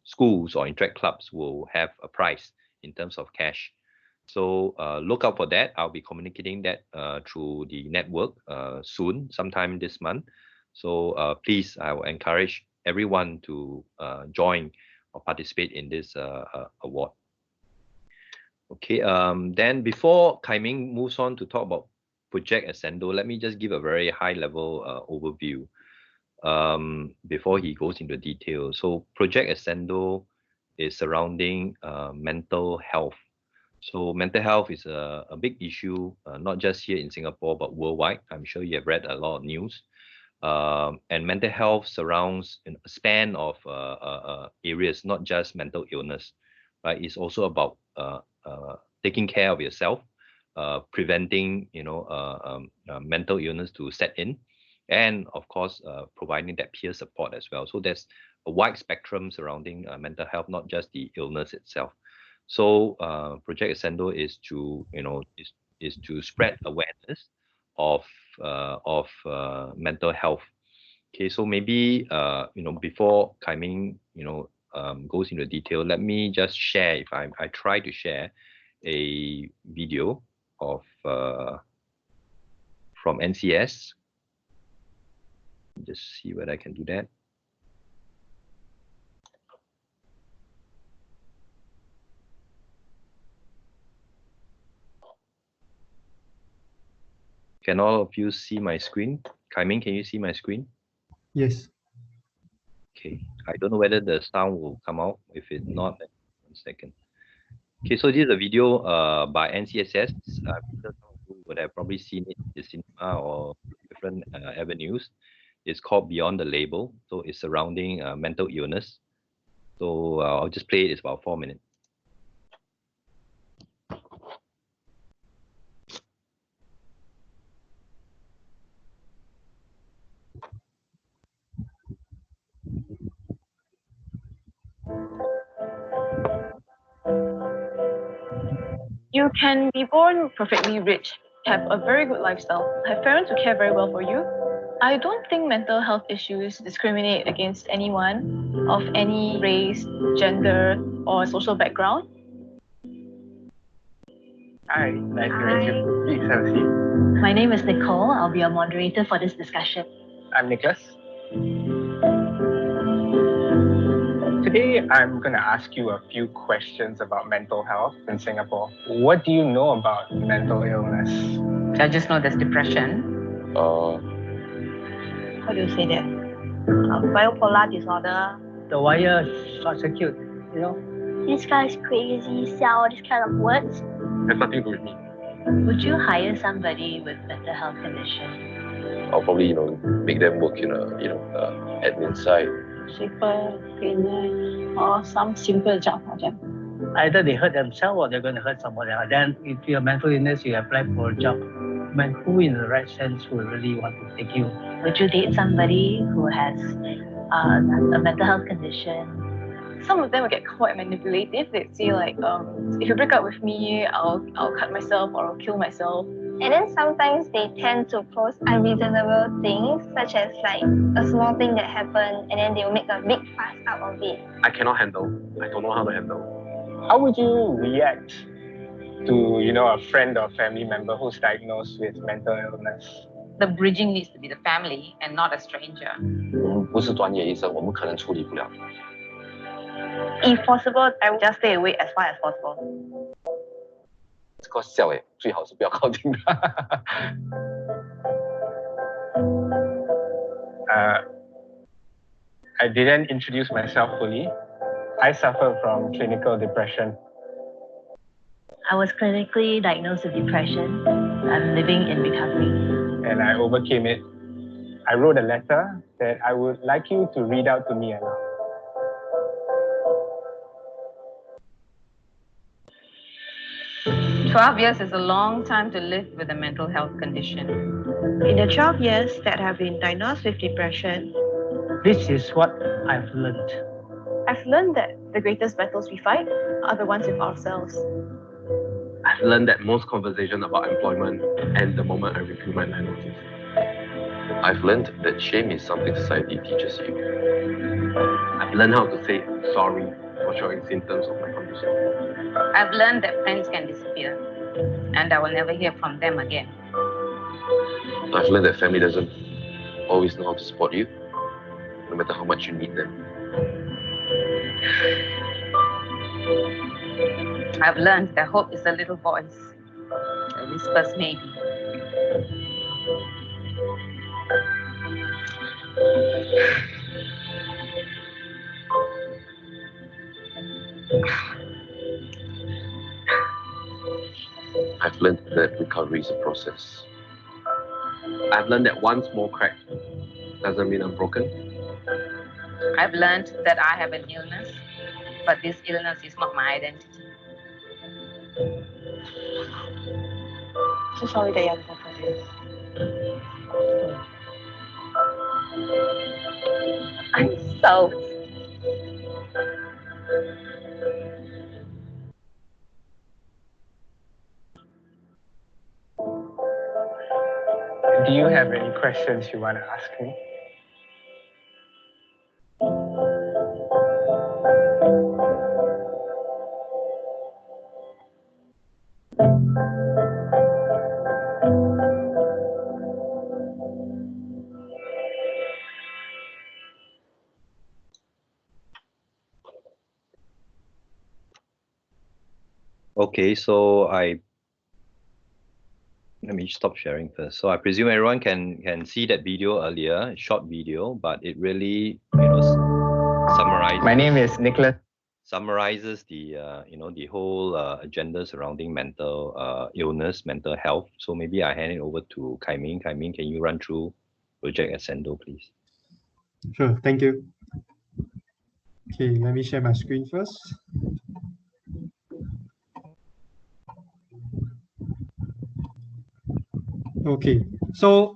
schools or Interact clubs will have a prize in terms of cash. So look out for that. I'll be communicating that through the network soon, sometime this month. So please, I will encourage everyone to join or participate in this award. Okay, then before Kai Ming moves on to talk about Project Ascendo, let me just give a very high level overview. before he goes into detail. So Project Ascendo is surrounding mental health. So mental health is a big issue, not just here in Singapore, but worldwide. I'm sure you have read a lot of news. And mental health surrounds a span of areas, not just mental illness, right? It's also about taking care of yourself, preventing, mental illness to set in, and of course, providing that peer support as well. So there's a wide spectrum surrounding mental health, not just the illness itself. So Project Ascendo is to, is to spread awareness of mental health. Okay, so maybe before Kai Ming goes into detail, let me just share. If I try to share a video of from NCS. Just see whether I can do that. Can all of you see my screen? Kai Ming, can you see my screen? Yes. Okay, I don't know whether the sound will come out. If it's not, then 1 second. Okay, so this is a video by NCSS. Some of you would have probably seen it in the cinema or different avenues. It's called Beyond the Label. So it's surrounding mental illness. So I'll just play it. It's about 4 minutes. You can be born perfectly rich, have a very good lifestyle, have parents who care very well for you. I don't think mental health issues discriminate against anyone of any race, gender, or social background. Hi, nice to meet you. Please have a seat. My name is Nicole. I'll be your moderator for this discussion. I'm Nicholas. Today, I'm going to ask you a few questions about mental health in Singapore. What do you know about mental illness? I just know there's depression. How do you say that? Bipolar disorder. The wire short circuit, This guy's crazy, say all these kind of words. Has nothing to do with me. Would you hire somebody with mental health condition? I'll probably, make them work in admin side. Sweeper, cleaner, or some simple job for them. Either they hurt themselves or they're going to hurt somebody else. Then if you have mental illness, you apply for a job. But who in the right sense will really want to take you? Would you date somebody who has a mental health condition? Some of them will get quite manipulative. They'd say like, if you break up with me, I'll cut myself or I'll kill myself. And then sometimes they tend to post unreasonable things, such as like a small thing that happened, and then they will make a big fuss out of it. I cannot handle. I don't know how to handle. How would you react to, a friend or family member who's diagnosed with mental illness? The bridging needs to be the family and not a stranger. 我们不是专业医生，我们可能处理不了。 If possible, I would just stay away as far as possible. 这个笑诶，最好是不要靠近他。I didn't introduce myself fully. I suffer from clinical depression. I was clinically diagnosed with depression. I'm living in recovery. And I overcame it. I wrote a letter that I would like you to read out to me aloud. "12 years is a long time to live with a mental health condition. In the 12 years that I have been diagnosed with depression, this is what I've learned. I've learned that the greatest battles we fight are the ones with ourselves. I've learned that most conversation about employment end the moment I reveal my diagnosis. I've learned that shame is something society teaches you. I've learned how to say sorry for showing symptoms of my condition. I've learned that friends can disappear, and I will never hear from them again. I've learned that family doesn't always know how to support you, no matter how much you need them. I've learned that hope is a little voice that whispers maybe. I've learned that recovery is a process. I've learned that one small crack doesn't mean I'm broken. I've learned that I have an illness, but this illness is not my identity. So sorry that you have to go through this. I'm so Do you have any questions you want to ask me? Okay, so let me stop sharing first. So I presume everyone can see that video earlier, short video, but it really summarizes. My name is Nicholas. Summarizes the the whole agenda surrounding mental illness, mental health. So maybe I hand it over to Kai Ming. Kai Ming, can you run through Project Ascendo, please? Sure, thank you. Okay, let me share my screen first. Okay, so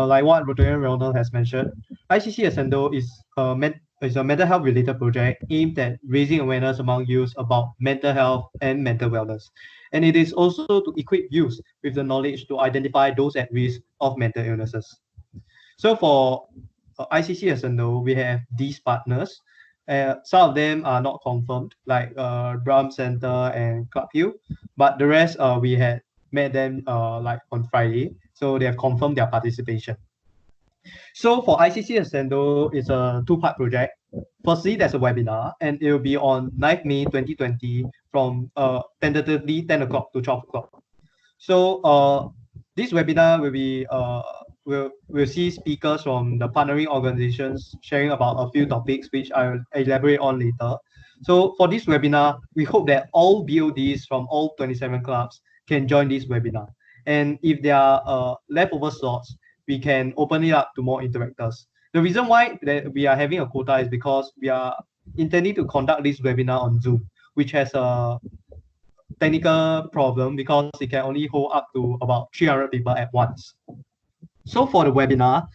like what Rotarian Ronald has mentioned, ICC Ascendo is a mental health related project aimed at raising awareness among youth about mental health and mental wellness. And it is also to equip youth with the knowledge to identify those at risk of mental illnesses. So for ICC Ascendo, we have these partners. Some of them are not confirmed, like Bram Center and Club Hill, but the rest we had met them like on Friday, so they have confirmed their participation. So for ICC Ascendo, it's a two-part project. Firstly, there's a webinar, and it will be on 9th May 2020 from tentatively 10 o'clock to 12 o'clock. So this webinar will be we'll see speakers from the partnering organizations sharing about a few topics which I will elaborate on later. So for this webinar, we hope that all BODs from all 27 clubs can join this webinar. And if there are leftover slots, we can open it up to more interactors. The reason why that we are having a quota is because we are intending to conduct this webinar on Zoom, which has a technical problem because it can only hold up to about 300 people at once. So for the webinar,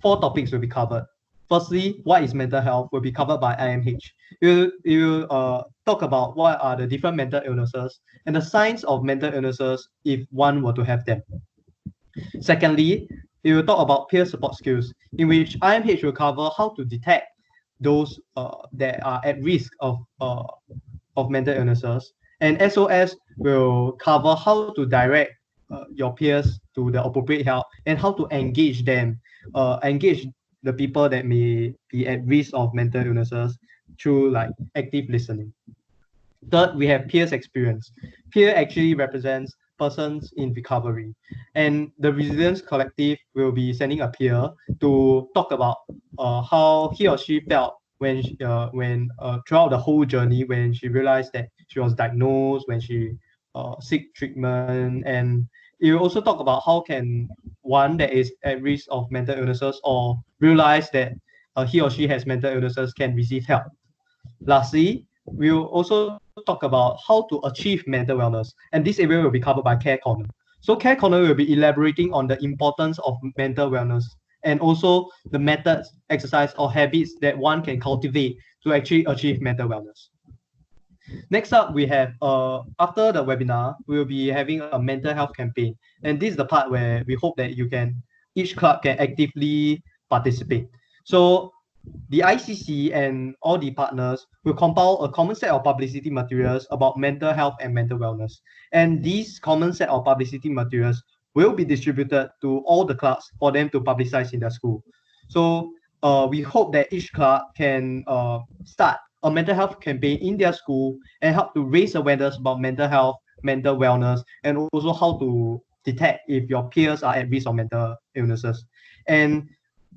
4 topics will be covered. Firstly, what is mental health will be covered by IMH. It will talk about what are the different mental illnesses and the signs of mental illnesses if one were to have them. Secondly, it will talk about peer support skills, in which IMH will cover how to detect those that are at risk of mental illnesses. And SOS will cover how to direct your peers to the appropriate help and how to engage them, engage the people that may be at risk of mental illnesses through like active listening. Third, we have peers experience. Peer actually represents persons in recovery, and the Resilience Collective will be sending a peer to talk about how he or she felt when throughout the whole journey, when she realized that she was diagnosed, when she seek treatment. And it will also talk about how can one that is at risk of mental illnesses or realize that he or she has mental illnesses can receive help. Lastly, we will also talk about how to achieve mental wellness, and this area will be covered by Care Corner. So Care Corner will be elaborating on the importance of mental wellness and also the methods, exercise, or habits that one can cultivate to actually achieve mental wellness. Next up, we have after the webinar, we will be having a mental health campaign, and this is the part where we hope that each club can actively participate. So the ICC and all the partners will compile a common set of publicity materials about mental health and mental wellness. And these common set of publicity materials will be distributed to all the clubs for them to publicize in their school. So we hope that each club can start a mental health campaign in their school and help to raise awareness about mental health, mental wellness, and also how to detect if your peers are at risk of mental illnesses. And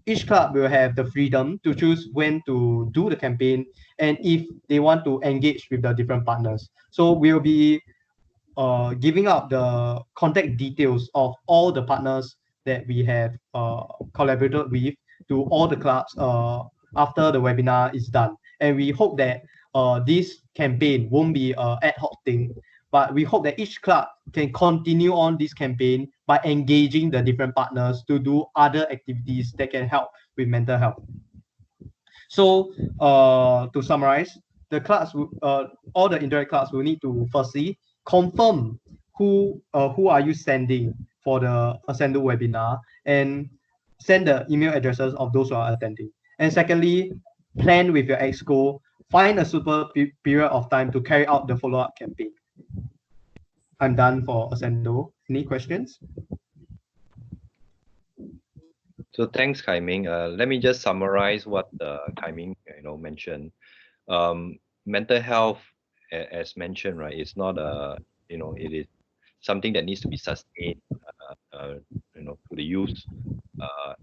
each club will have the freedom to choose when to do the campaign and if they want to engage with the different partners. So we'll be giving out the contact details of all the partners that we have collaborated with to all the clubs after the webinar is done. And we hope that this campaign won't be an ad hoc thing, but we hope that each club can continue on this campaign by engaging the different partners to do other activities that can help with mental health. So to summarize, the clubs, all the indirect clubs will need to firstly confirm who are you sending for the Ascendo webinar and send the email addresses of those who are attending. And secondly, plan with your EXCO, find a suitable period of time to carry out the follow-up campaign. I'm done for Ascendo. Any questions? So thanks, Kai Ming. Let me just summarize what Kai Ming mentioned. Mental health, as mentioned, right, it's not it is something that needs to be sustained, to the youth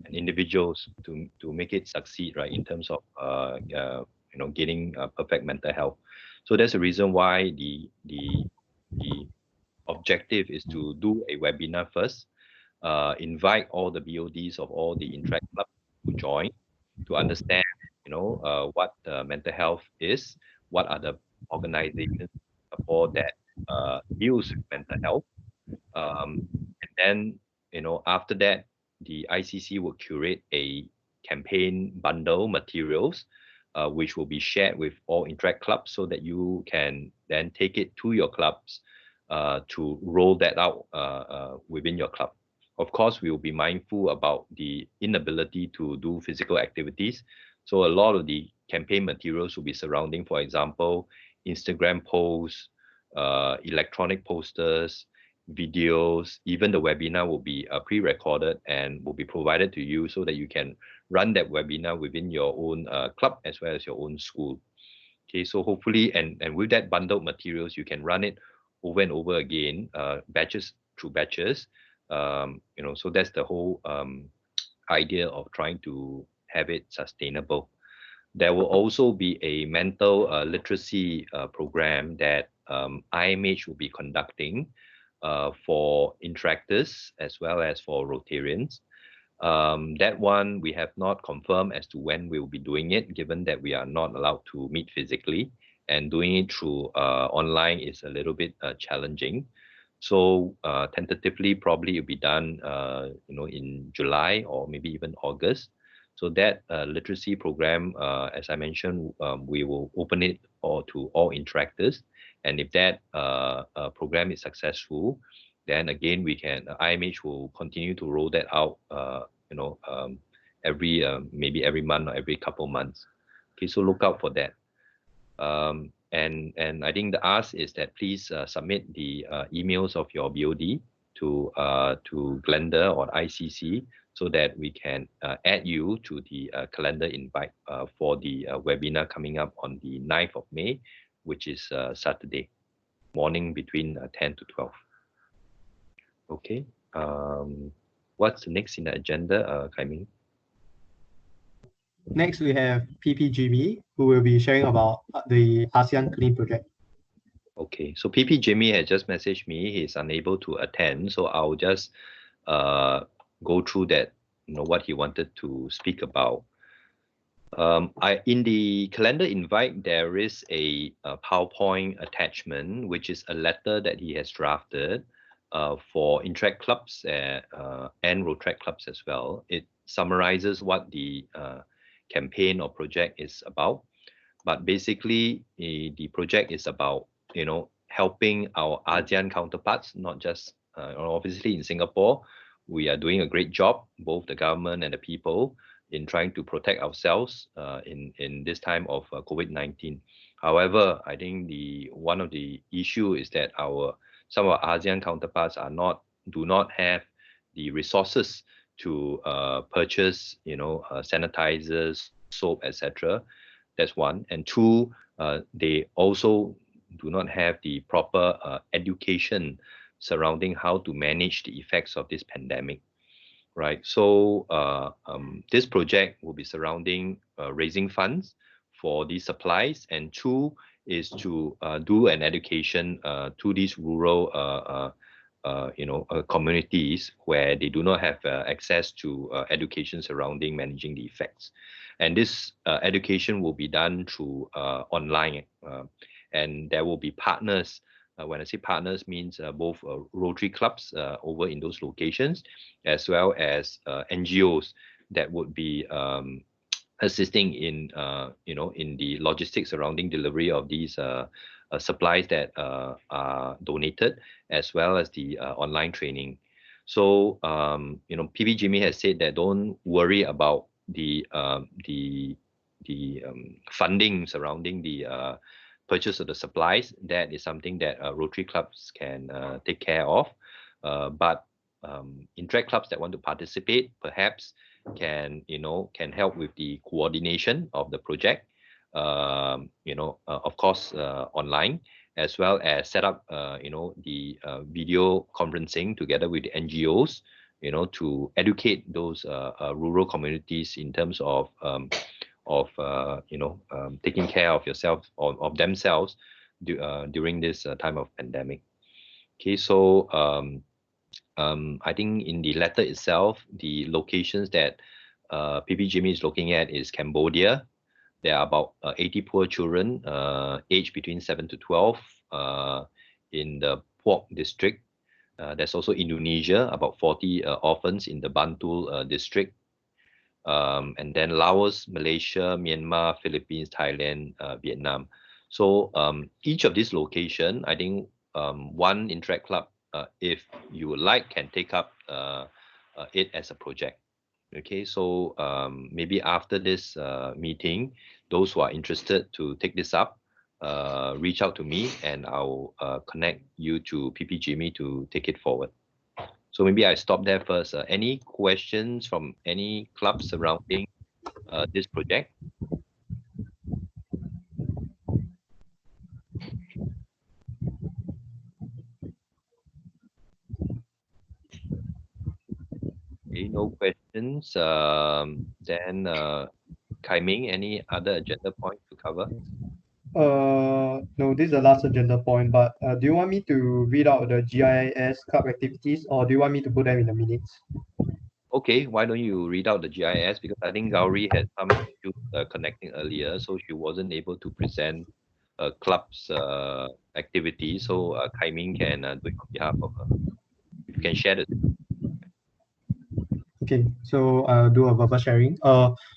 and individuals to make it succeed, right, in terms of getting perfect mental health. So that's the reason why the objective is to do a webinar first. Invite all the BODs of all the Interact clubs to join to understand, what mental health is, what are the organizations for that deals with mental health, and then after that, the ICC will curate a campaign bundle materials, which will be shared with all Interact clubs so that you can then take it to your clubs to roll that out within your club. Of course, we will be mindful about the inability to do physical activities. So a lot of the campaign materials will be surrounding, for example, Instagram posts, electronic posters, videos, even the webinar will be pre-recorded and will be provided to you so that you can run that webinar within your own club as well as your own school. Okay, so hopefully, and with that bundled materials, you can run it over and over again, batches through batches. So that's the whole idea of trying to have it sustainable. There will also be a mental literacy program that IMH will be conducting for interactors as well as for Rotarians. That one we have not confirmed as to when we will be doing it, given that we are not allowed to meet physically, and doing it through online is a little bit challenging. So tentatively, probably it'll be done, in July or maybe even August. So that literacy program, as I mentioned, we will open it to all interactors. And if that program is successful, then again IMH will continue to roll that out, maybe every month or every couple months. Okay, so look out for that. And I think the ask is that please submit the emails of your BOD to Glenda or ICC so that we can add you to the calendar invite for the webinar coming up on the 9th of May, which is Saturday morning between 10 to 12. Okay. What's the next in the agenda, Kai Ming? Next, we have PP who will be sharing about the ASEAN Clean project. Okay, so PP Jimmy has just messaged me. He's unable to attend, so I'll just go through that, what he wanted to speak about. In the calendar invite, there is a PowerPoint attachment, which is a letter that he has drafted for Interact clubs and Rotract clubs as well. It summarizes what the campaign or project is about, but basically the project is about helping our ASEAN counterparts, not just obviously in Singapore. We are doing a great job, both the government and the people, in trying to protect ourselves in this time of COVID-19. However, I think one of the issue is that some of our ASEAN counterparts do not have the resources to purchase, sanitizers, soap, etc. That's one. And two, they also do not have the proper education surrounding how to manage the effects of this pandemic. right? So this project will be surrounding raising funds for these supplies, and two is to do an education to these rural communities where they do not have access to education surrounding managing the effects. And this education will be done through online, and there will be partners. When I say partners, means both Rotary clubs over in those locations, as well as NGOs that would be assisting in in the logistics surrounding delivery of these supplies that are donated, as well as the online training. So PBGME has said that don't worry about the funding surrounding the purchase of the supplies. That is something that Rotary clubs can take care of, but interact clubs that want to participate perhaps can help with the coordination of the project, of course online, as well as set up the video conferencing together with the NGOs, to educate those rural communities in terms of taking care of yourself or of themselves during this time of pandemic. Okay, so I think in the letter itself, the locations that PBGME is looking at is Cambodia. There are about 80 poor children aged between 7 to 12 in the Phuoc district. There's also Indonesia, about 40 orphans in the Bantul district. And then Laos, Malaysia, Myanmar, Philippines, Thailand, Vietnam. So each of these locations, I think one Interact Club, if you would like, can take up it as a project. Okay, so maybe after this meeting, those who are interested to take this up, reach out to me and I'll connect you to PPGME to take it forward. So maybe I stop there first. Any questions from any clubs surrounding this project? Okay, no questions. Then Kai Ming, any other agenda point to cover? No, this is the last agenda point, but do you want me to read out the GIIS club activities, or do you want me to put them in the minutes? Okay, why don't you read out the GIS, because I think Gauri had some issues connecting earlier, so she wasn't able to present club's activity. So Kai Ming can do it on behalf of her. You can share the. Okay, so I'll do a verbal sharing.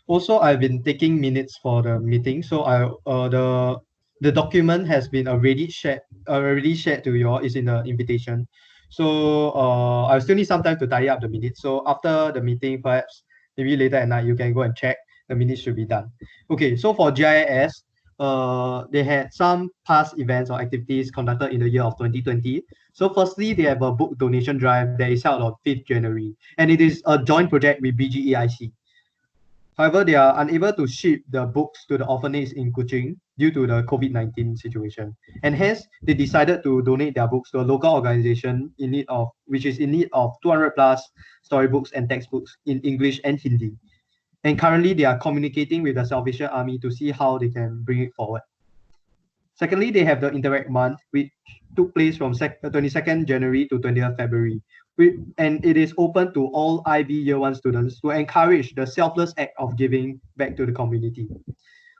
Also, I've been taking minutes for the meeting, so the document has been already shared to you all. Is in the invitation. So I still need some time to tidy up the minutes. So after the meeting, perhaps maybe later at night, you can go and check. The minutes should be done. Okay, so for GIIS, they had some past events or activities conducted in the year of 2020. So firstly, they have a book donation drive that is held on 5th January, and it is a joint project with BGEIC. However, they are unable to ship the books to the orphanage in Kuching due to the COVID-19 situation, and hence they decided to donate their books to a local organization which is in need of 200 plus storybooks and textbooks in English and Hindi. And currently, they are communicating with the Salvation Army to see how they can bring it forward. Secondly, they have the Interact Month, which took place from 22nd January to 20th February. And it is open to all IB Year 1 students to encourage the selfless act of giving back to the community.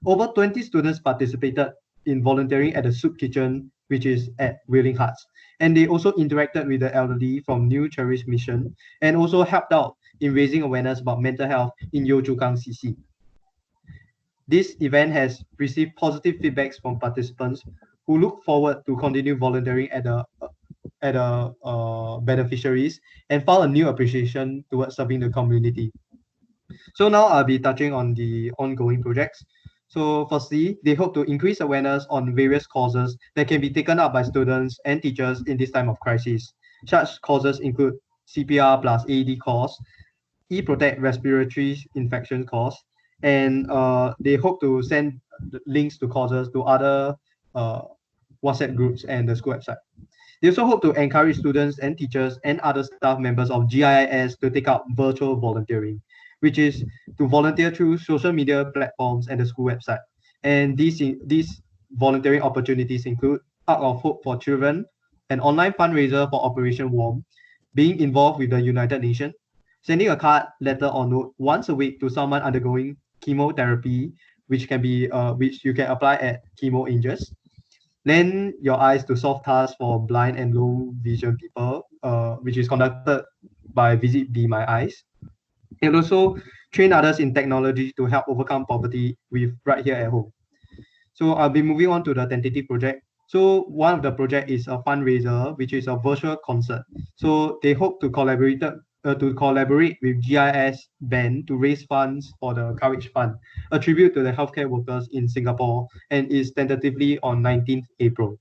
Over 20 students participated in volunteering at the soup kitchen, which is at Wailing Hearts. And they also interacted with the elderly from New Cherish Mission and also helped out in raising awareness about mental health in Yio Chu Kang CC. This event has received positive feedbacks from participants who look forward to continue volunteering at the beneficiaries and found a new appreciation towards serving the community. So now I'll be touching on the ongoing projects. So firstly, they hope to increase awareness on various causes that can be taken up by students and teachers in this time of crisis. Such causes include CPR plus AED course, E-Protect respiratory infection course, and they hope to send links to causes to other WhatsApp groups and the school website. They also hope to encourage students and teachers and other staff members of GIIS to take up virtual volunteering, which is to volunteer through social media platforms and the school website. And these volunteering opportunities include Arc of Hope for Children, an online fundraiser for Operation Warm, being involved with the United Nations, sending a card, letter, or note once a week to someone undergoing chemotherapy, which you can apply at Chemo Angels. Lend your eyes to solve tasks for blind and low vision people, which is conducted by Visit Be My Eyes. And also train others in technology to help overcome poverty with right here at home. So I'll be moving on to the tentative project. So one of the project is a fundraiser, which is a virtual concert. So they hope to collaborate with GIIS band to raise funds for the Courage Fund, a tribute to the healthcare workers in Singapore, and is tentatively on 19th April.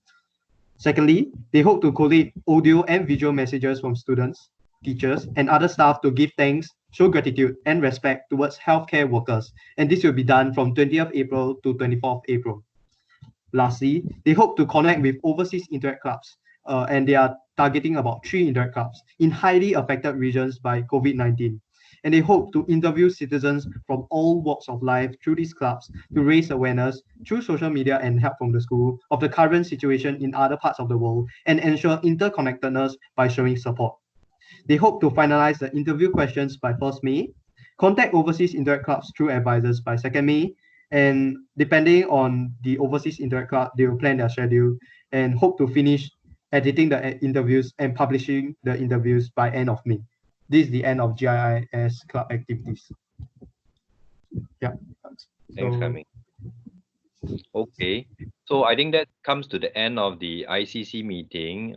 Secondly, they hope to collate audio and visual messages from students, teachers, and other staff to give thanks, show gratitude, and respect towards healthcare workers. And this will be done from 20th April to 24th April. Lastly, they hope to connect with overseas Interact clubs, and they are targeting about 3 Interact clubs in highly affected regions by COVID-19. And they hope to interview citizens from all walks of life through these clubs to raise awareness through social media and help from the school of the current situation in other parts of the world and ensure interconnectedness by showing support. They hope to finalize the interview questions by 1st May, contact overseas Interact clubs through advisors by 2nd May, and depending on the overseas Interact club, they will plan their schedule and hope to finish editing the interviews and publishing the interviews by end of May. This is the end of GIIS club activities. Yeah. Thanks, Hami. Okay, so I think that comes to the end of the ICC meeting.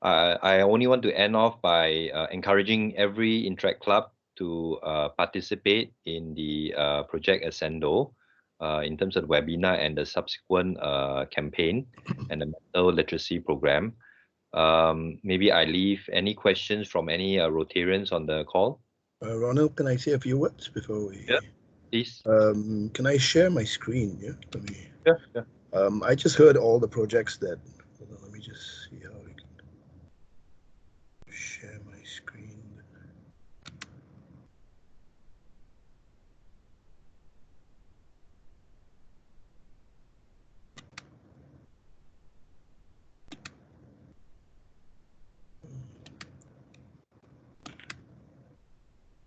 I only want to end off by encouraging every Interact club to participate in the Project Ascendo in terms of the webinar and the subsequent campaign and the mental literacy program. Maybe I leave any questions from any Rotarians on the call. Ronald, can I say a few words before we? Yeah, please. Can I share my screen? Yeah. Yeah. I just heard all the projects that. Hold on, let me just see how I can share my screen.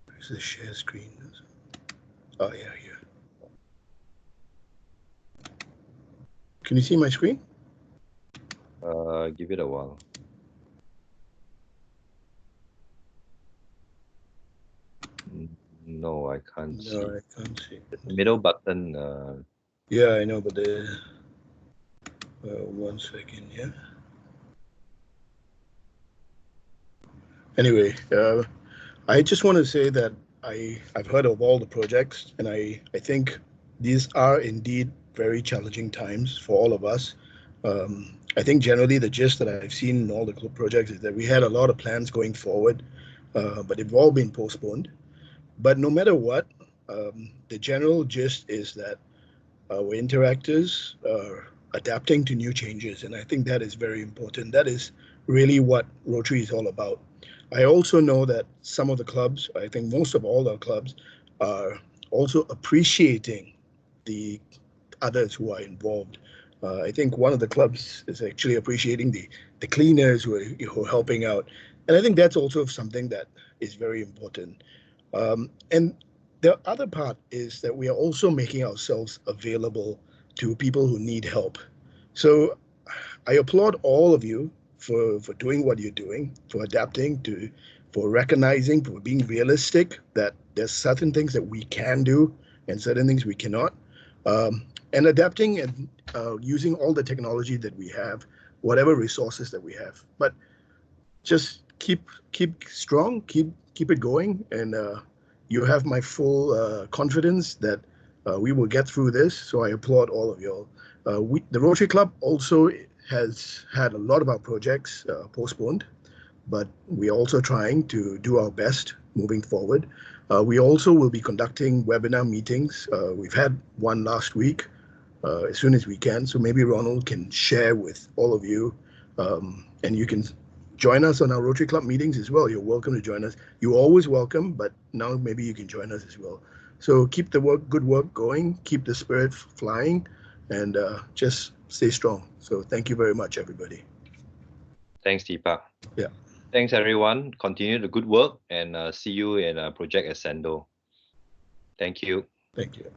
Where's the share screen? Oh yeah, here. Can you see my screen? Give it a while. No, I can't see. No, I can't see it. Middle button. Yeah, I know, but the 1 second, yeah. Anyway, I just want to say that I've heard of all the projects, and I think these are indeed very challenging times for all of us. I think generally the gist that I've seen in all the projects is that we had a lot of plans going forward, but they've all been postponed. But no matter what, the general gist is that our interactors are adapting to new changes, and I think that is very important. That is really what Rotary is all about. I also know that some of the clubs, I think most of all our clubs, are also appreciating the others who are involved. I think one of the clubs is actually appreciating the cleaners who are helping out. And I think that's also something that is very important. And the other part is that we are also making ourselves available to people who need help. So I applaud all of you for doing what you're doing, for adapting for recognizing, for being realistic that there's certain things that we can do and certain things we cannot, and adapting and using all the technology that we have, whatever resources that we have. But just keep strong, keep it going, and you have my full confidence that we will get through this. So I applaud all of you all. The Rotary Club also has had a lot of our projects postponed, but we're also trying to do our best moving forward. We also will be conducting webinar meetings. We've had one last week as soon as we can. So maybe Ronald can share with all of you And you can join us on our Rotary Club meetings as well. You're welcome to join us. You're always welcome, but now maybe you can join us as well. So keep the good work going, keep the spirit flying, and just stay strong. So thank you very much, everybody. Thanks, Deepak. Yeah. Thanks, everyone. Continue the good work and see you in Project Ascendo. Thank you. Thank you.